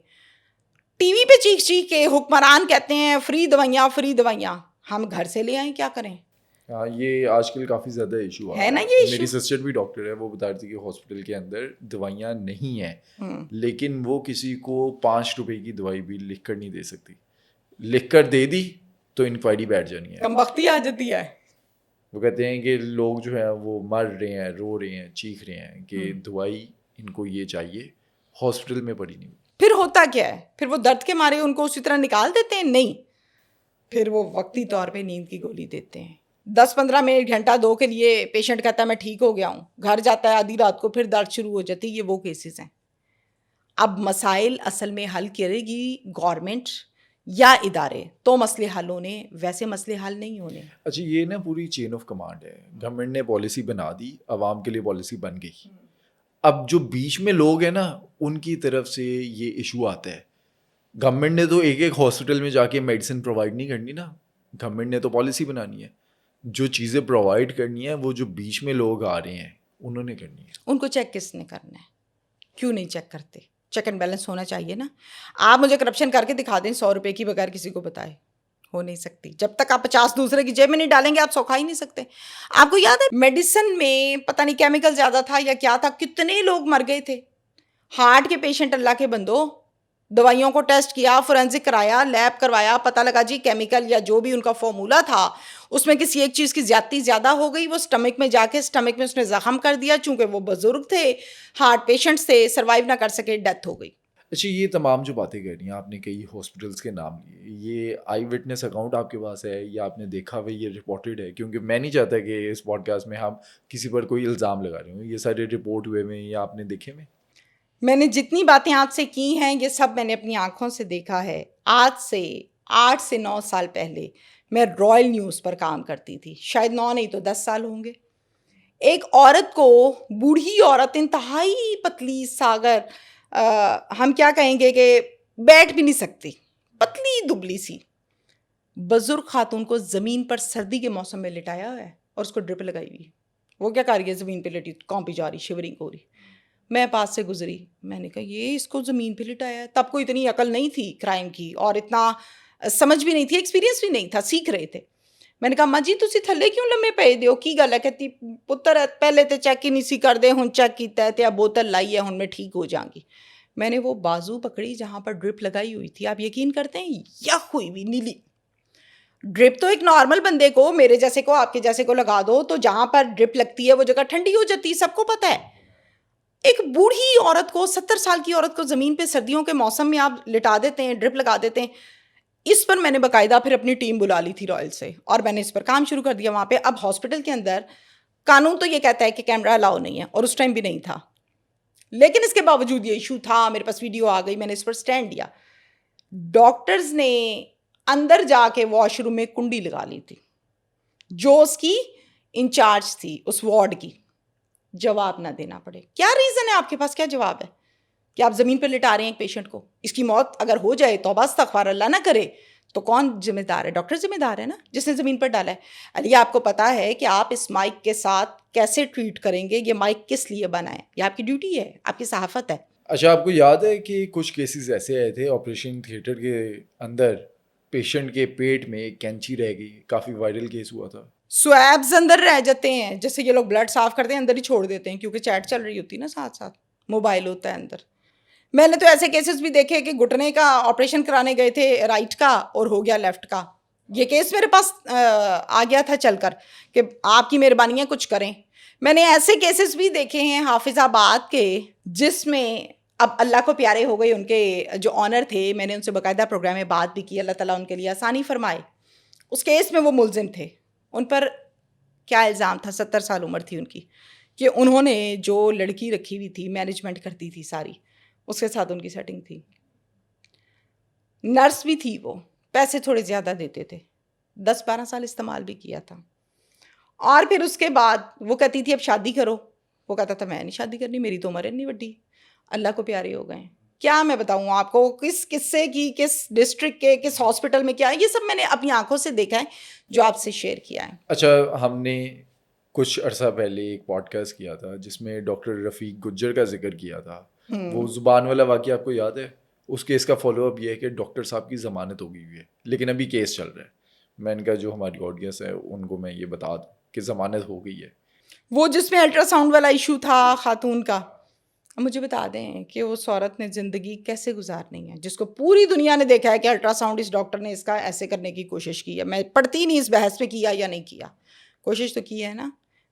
ٹی وی پہ چیخ چیخ کے حکمران کہتے ہیں فری دوائیاں فری دوائیاں, ہم گھر سے لے آئیں, کیا کریں؟ ہاں, یہ آج کل کافی زیادہ ایشو ہے نا. یہ میری سسٹر بھی ڈاکٹر ہے, وہ بتا رہی تھی کہ ہاسپٹل کے اندر دوائیاں نہیں ہیں, لیکن وہ کسی کو 5 روپے کی دوائی بھی لکھ کر نہیں دے سکتی. لکھ کر دے دی تو انکوائری بیٹھ جانی ہے, کمبختی آ جاتی ہے. وہ کہتے ہیں کہ لوگ جو ہیں وہ مر رہے ہیں, رو رہے ہیں, چیخ رہے ہیں کہ دوائی ان کو یہ چاہیے, ہاسپٹل میں پڑی نہیں. پھر ہوتا کیا ہے؟ پھر وہ درد کے مارے ان کو اسی طرح نکال دیتے ہیں؟ نہیں, پھر وہ وقتی طور پہ نیند کی گولی دیتے ہیں. 10-15 منٹ, گھنٹہ 2 کے لیے پیشنٹ کہتا ہے میں ٹھیک ہو گیا ہوں, گھر جاتا ہے آدھی رات کو, پھر درد شروع ہو جاتی ہے. یہ وہ کیسز ہیں. اب مسائل اصل میں حل کرے گی گورنمنٹ یا ادارے تو مسئلے حل ہونے, ویسے مسئلے حل نہیں ہونے. اچھا, یہ نا پوری چین آف کمانڈ ہے. گورنمنٹ نے پالیسی بنا دی, عوام کے لیے پالیسی بن گئی. اب جو بیچ میں لوگ ہیں نا, ان کی طرف سے یہ ایشو آتا ہے. گورنمنٹ نے تو ایک ایک ہاسپٹل میں جا کے میڈیسن پرووائڈ نہیں کرنی نا, گورنمنٹ نے تو پالیسی بنانی ہے. جو چیزیں پرووائڈ کرنی ہے وہ جو بیچ میں لوگ آ رہے ہیں انہوں نے کرنی ہے. ان کو چیک کس نے کرنا ہے؟ کیوں نہیں چیک کرتے؟ چیک اینڈ بیلنس ہونا چاہیے نا. آپ مجھے کرپشن کر کے دکھا دیں 100 روپے کی بغیر کسی کو بتائے, ہو نہیں سکتی. جب تک آپ 50 دوسرے کی جیب میں نہیں ڈالیں گے آپ سو کھا ہی نہیں سکتے. آپ کو یاد ہے میڈیسن میں پتہ نہیں کیمیکل زیادہ تھا یا کیا تھا, کتنے لوگ مر گئے تھے. ہارٹ کے پیشنٹ, اللہ کے بندو, دوائیوں کو ٹیسٹ کیا, فورینزک کرایا, لیب کروایا, پتہ لگا جی کیمیکل یا جو بھی ان کا فارمولا تھا اس میں کسی ایک چیز کی زیادتی زیادہ ہو گئی, وہ سٹمک میں جا کے سٹمک میں اس نے زخم کر دیا, چونکہ وہ بزرگ تھے, ہارٹ پیشنٹس تھے, سروائیو نہ کر سکے, ڈیتھ ہو گئی. اچھا, یہ تمام جو باتیں کہہ رہی ہیں آپ نے, کئی ہاسپٹلس کے نام لیے, یہ آئی وٹنس اکاؤنٹ آپ کے پاس ہے یا آپ نے دیکھا ہوئے یہ رپورٹڈ ہے؟ کیونکہ میں نہیں چاہتا کہ اس پوڈ کاسٹ میں ہم کسی پر کوئی الزام لگا رہے ہوں. یہ سارے رپورٹ ہوئے ہوئے یا آپ نے دیکھے ہوئے؟ میں نے جتنی باتیں آپ سے کی ہیں یہ سب میں نے اپنی آنکھوں سے دیکھا ہے. آج سے 8 سے 9 سال پہلے میں رائل نیوز پر کام کرتی تھی, شاید 9 نہیں تو 10 سال ہوں گے. ایک عورت کو, بوڑھی عورت, انتہائی پتلی ساگر, ہم کیا کہیں گے کہ بیٹھ بھی نہیں سکتی, پتلی دبلی سی بزرگ خاتون کو زمین پر سردی کے موسم میں لٹایا ہوا ہے اور اس کو ڈرپ لگائی ہوئی. وہ کیا کر رہی ہے, زمین پہ لٹی, کانپی جا رہی, شیورنگ ہو رہی. میں پاس سے گزری, میں نے کہا یہ اس کو زمین پہ لٹایا ہے. تب کوئی اتنی عقل نہیں تھی کرائم کی, اور اتنا سمجھ بھی نہیں تھی, ایکسپیرینس بھی نہیں تھا, سیکھ رہے تھے. میں نے کہا ماں جی تسی تھلے کیوں لمے پے دیو, کی گل ہے؟ کہتی پتر پہلے تے چیک ہی نہیں سی کر دے, ہن چیک کیتا ہے تے اب بوتل لائی ہے, ہن میں ٹھیک ہو جاؤں گی. میں نے وہ بازو پکڑی جہاں پر ڈرپ لگائی ہوئی تھی, آپ یقین کرتے ہیں, یخ ہوئی ہوئی نیلی ڈرپ. تو ایک نارمل بندے کو, میرے جیسے کو, آپ کے جیسے کو لگا دو تو جہاں پر ڈرپ لگتی ہے وہ جگہ ٹھنڈی ہو جاتی ہے, سب کو پتہ ہے. ایک بوڑھی عورت کو, 70 سال کی عورت کو زمین پہ سردیوں کے موسم میں آپ لٹا دیتے ہیں, ڈرپ لگا دیتے ہیں. اس پر میں نے باقاعدہ پھر اپنی ٹیم بلا لی تھی رائل سے, اور میں نے اس پر کام شروع کر دیا وہاں پہ. اب ہاسپٹل کے اندر قانون تو یہ کہتا ہے کہ کیمرہ الاؤ نہیں ہے, اور اس ٹائم بھی نہیں تھا, لیکن اس کے باوجود یہ ایشو تھا. میرے پاس ویڈیو آ گئی, میں نے اس پر سٹینڈ لیا. ڈاکٹرز نے اندر جا کے واش روم میں کنڈی لگا لی تھی, جو اس کی انچارج تھی اس وارڈ کی, جواب نہ دینا پڑے. کیا ریزن ہے آپ کے پاس, کیا جواب ہے کہ آپ زمین پہ لٹا رہے ہیں ایک پیشنٹ کو؟ اس کی موت اگر ہو جائے, توبہ استغفار اللہ نہ کرے, تو کون ذمہ دار ہے؟ ڈاکٹر ذمہ دار ہے نا, جس نے زمین پر ڈالا ہے. علی آپ کو پتا ہے کہ آپ اس مائک کے ساتھ کیسے ٹریٹ کریں گے, یہ مائک کس لیے بنا ہے, یہ آپ کی ڈیوٹی ہے, آپ کی صحافت ہے. اچھا, آپ کو یاد ہے کہ کچھ کیسز ایسے آئے تھے آپریشن تھیٹر کے اندر, پیشنٹ کے پیٹ میں ایک کینچی رہ گئی, کافی وائرل کیس ہوا تھا. سویبز اندر رہ جاتے ہیں, جیسے یہ لوگ بلڈ صاف کرتے ہیں اندر ہی چھوڑ دیتے ہیں, کیونکہ چیٹ چل رہی ہوتی ہے نا ساتھ ساتھ, موبائل ہوتا ہے اندر. میں نے تو ایسے کیسز بھی دیکھے کہ گھٹنے کا آپریشن کرانے گئے تھے رائٹ کا, اور ہو گیا لیفٹ کا. یہ کیس میرے پاس آ گیا تھا چل کر کہ آپ کی مہربانی ہے کچھ کریں. میں نے ایسے کیسز بھی دیکھے ہیں حافظ آباد کے, جس میں اب اللہ کو پیارے ہو گئے ان کے جو آنر تھے, میں نے ان سے باقاعدہ پروگرام میں بات بھی کی, اللہ تعالیٰ ان کے لیے آسانی فرمائے. اس کیس میں وہ ملزم تھے, ان پر کیا الزام تھا, 70 سال عمر تھی ان کی, کہ انہوں نے جو لڑکی رکھی ہوئی تھی, مینجمنٹ کرتی تھی ساری, اس کے ساتھ ان کی سیٹنگ تھی, نرس بھی تھی, وہ پیسے تھوڑے زیادہ دیتے تھے, 10-12 سال استعمال بھی کیا تھا. اور پھر اس کے بعد وہ کہتی تھی اب شادی کرو, وہ کہتا تھا میں نہیں شادی کرنی, میری تو عمر نہیں بڑی, اللہ کو پیارے ہو گئے. کیا میں بتاؤں آپ کو, کس قصے کی, کس ڈسٹرکٹ کے, کس ہاسپٹل میں کیا, یہ سب میں نے اپنی آنکھوں سے دیکھا ہے, جو آپ سے شیئر کیا ہے. اچھا, ہم نے کچھ عرصہ پہلے ایک پوڈ کاسٹ کیا تھا جس میں ڈاکٹر رفیق گجر کا ذکر کیا تھا, وہ زبان والا واقعہ آپ کو یاد ہے؟ اس کیس کا فالو اپ یہ ہے کہ ڈاکٹر صاحب کی ضمانت ہو گئی ہوئی ہے, لیکن ابھی کیس چل رہا ہے. میں نے کہا جو ہماری آڈینس ہے ان کو میں یہ بتا دوں کہ ضمانت ہو گئی ہے. وہ جس میں الٹرا ساؤنڈ والا ایشو تھا خاتون کا, مجھے بتا دیں کہ اس عورت نے زندگی کیسے گزارنی ہے, جس کو پوری دنیا نے دیکھا ہے کہ الٹرا ساؤنڈ اس ڈاکٹر نے اس کا ایسے کرنے کی کوشش کی ہے. میں پڑھتی نہیں اس بحث پہ کیا یا نہیں کیا, کوشش تو کی ہے نا,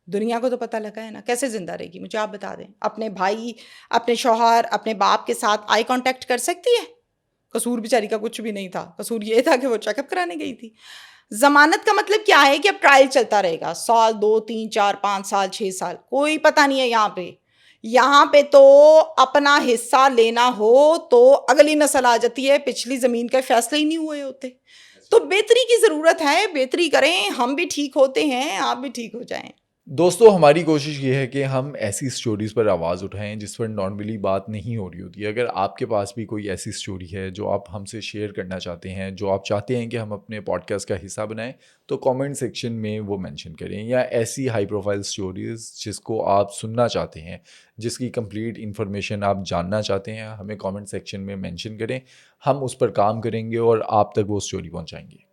دنیا کو تو پتہ لگا ہے نا, کیسے زندہ رہے گی؟ مجھے آپ بتا دیں. اپنے بھائی, اپنے شوہر, اپنے باپ کے ساتھ آئی کانٹیکٹ کر سکتی ہے؟ قصور بیچاری کا کچھ بھی نہیں تھا, قصور یہ تھا کہ وہ چیک اپ کرانے گئی تھی. ضمانت کا مطلب کیا ہے کہ اب ٹرائل چلتا رہے گا, 1 سال 2 3 4 5 سال 6 سال, کوئی پتہ نہیں ہے. یہاں پہ تو اپنا حصہ لینا ہو تو اگلی نسل آ جاتی ہے, پچھلی زمین کے فیصلے ہی نہیں ہوئے ہوتے. تو بہتری کی ضرورت ہے, بہتری کریں, ہم بھی ٹھیک ہوتے ہیں, آپ بھی ٹھیک ہو جائیں. دوستو, ہماری کوشش یہ ہے کہ ہم ایسی سٹوریز پر آواز اٹھائیں جس پر نارملی بات نہیں ہو رہی ہوتی ہے. اگر آپ کے پاس بھی کوئی ایسی سٹوری ہے جو آپ ہم سے شیئر کرنا چاہتے ہیں, جو آپ چاہتے ہیں کہ ہم اپنے پوڈ کاسٹ کا حصہ بنائیں, تو کامنٹ سیکشن میں وہ مینشن کریں. یا ایسی ہائی پروفائل سٹوریز جس کو آپ سننا چاہتے ہیں, جس کی کمپلیٹ انفارمیشن آپ جاننا چاہتے ہیں, ہمیں کامنٹ سیکشن میں مینشن کریں. ہم اس پر کام کریں گے اور آپ تک وہ سٹوری پہنچائیں گے.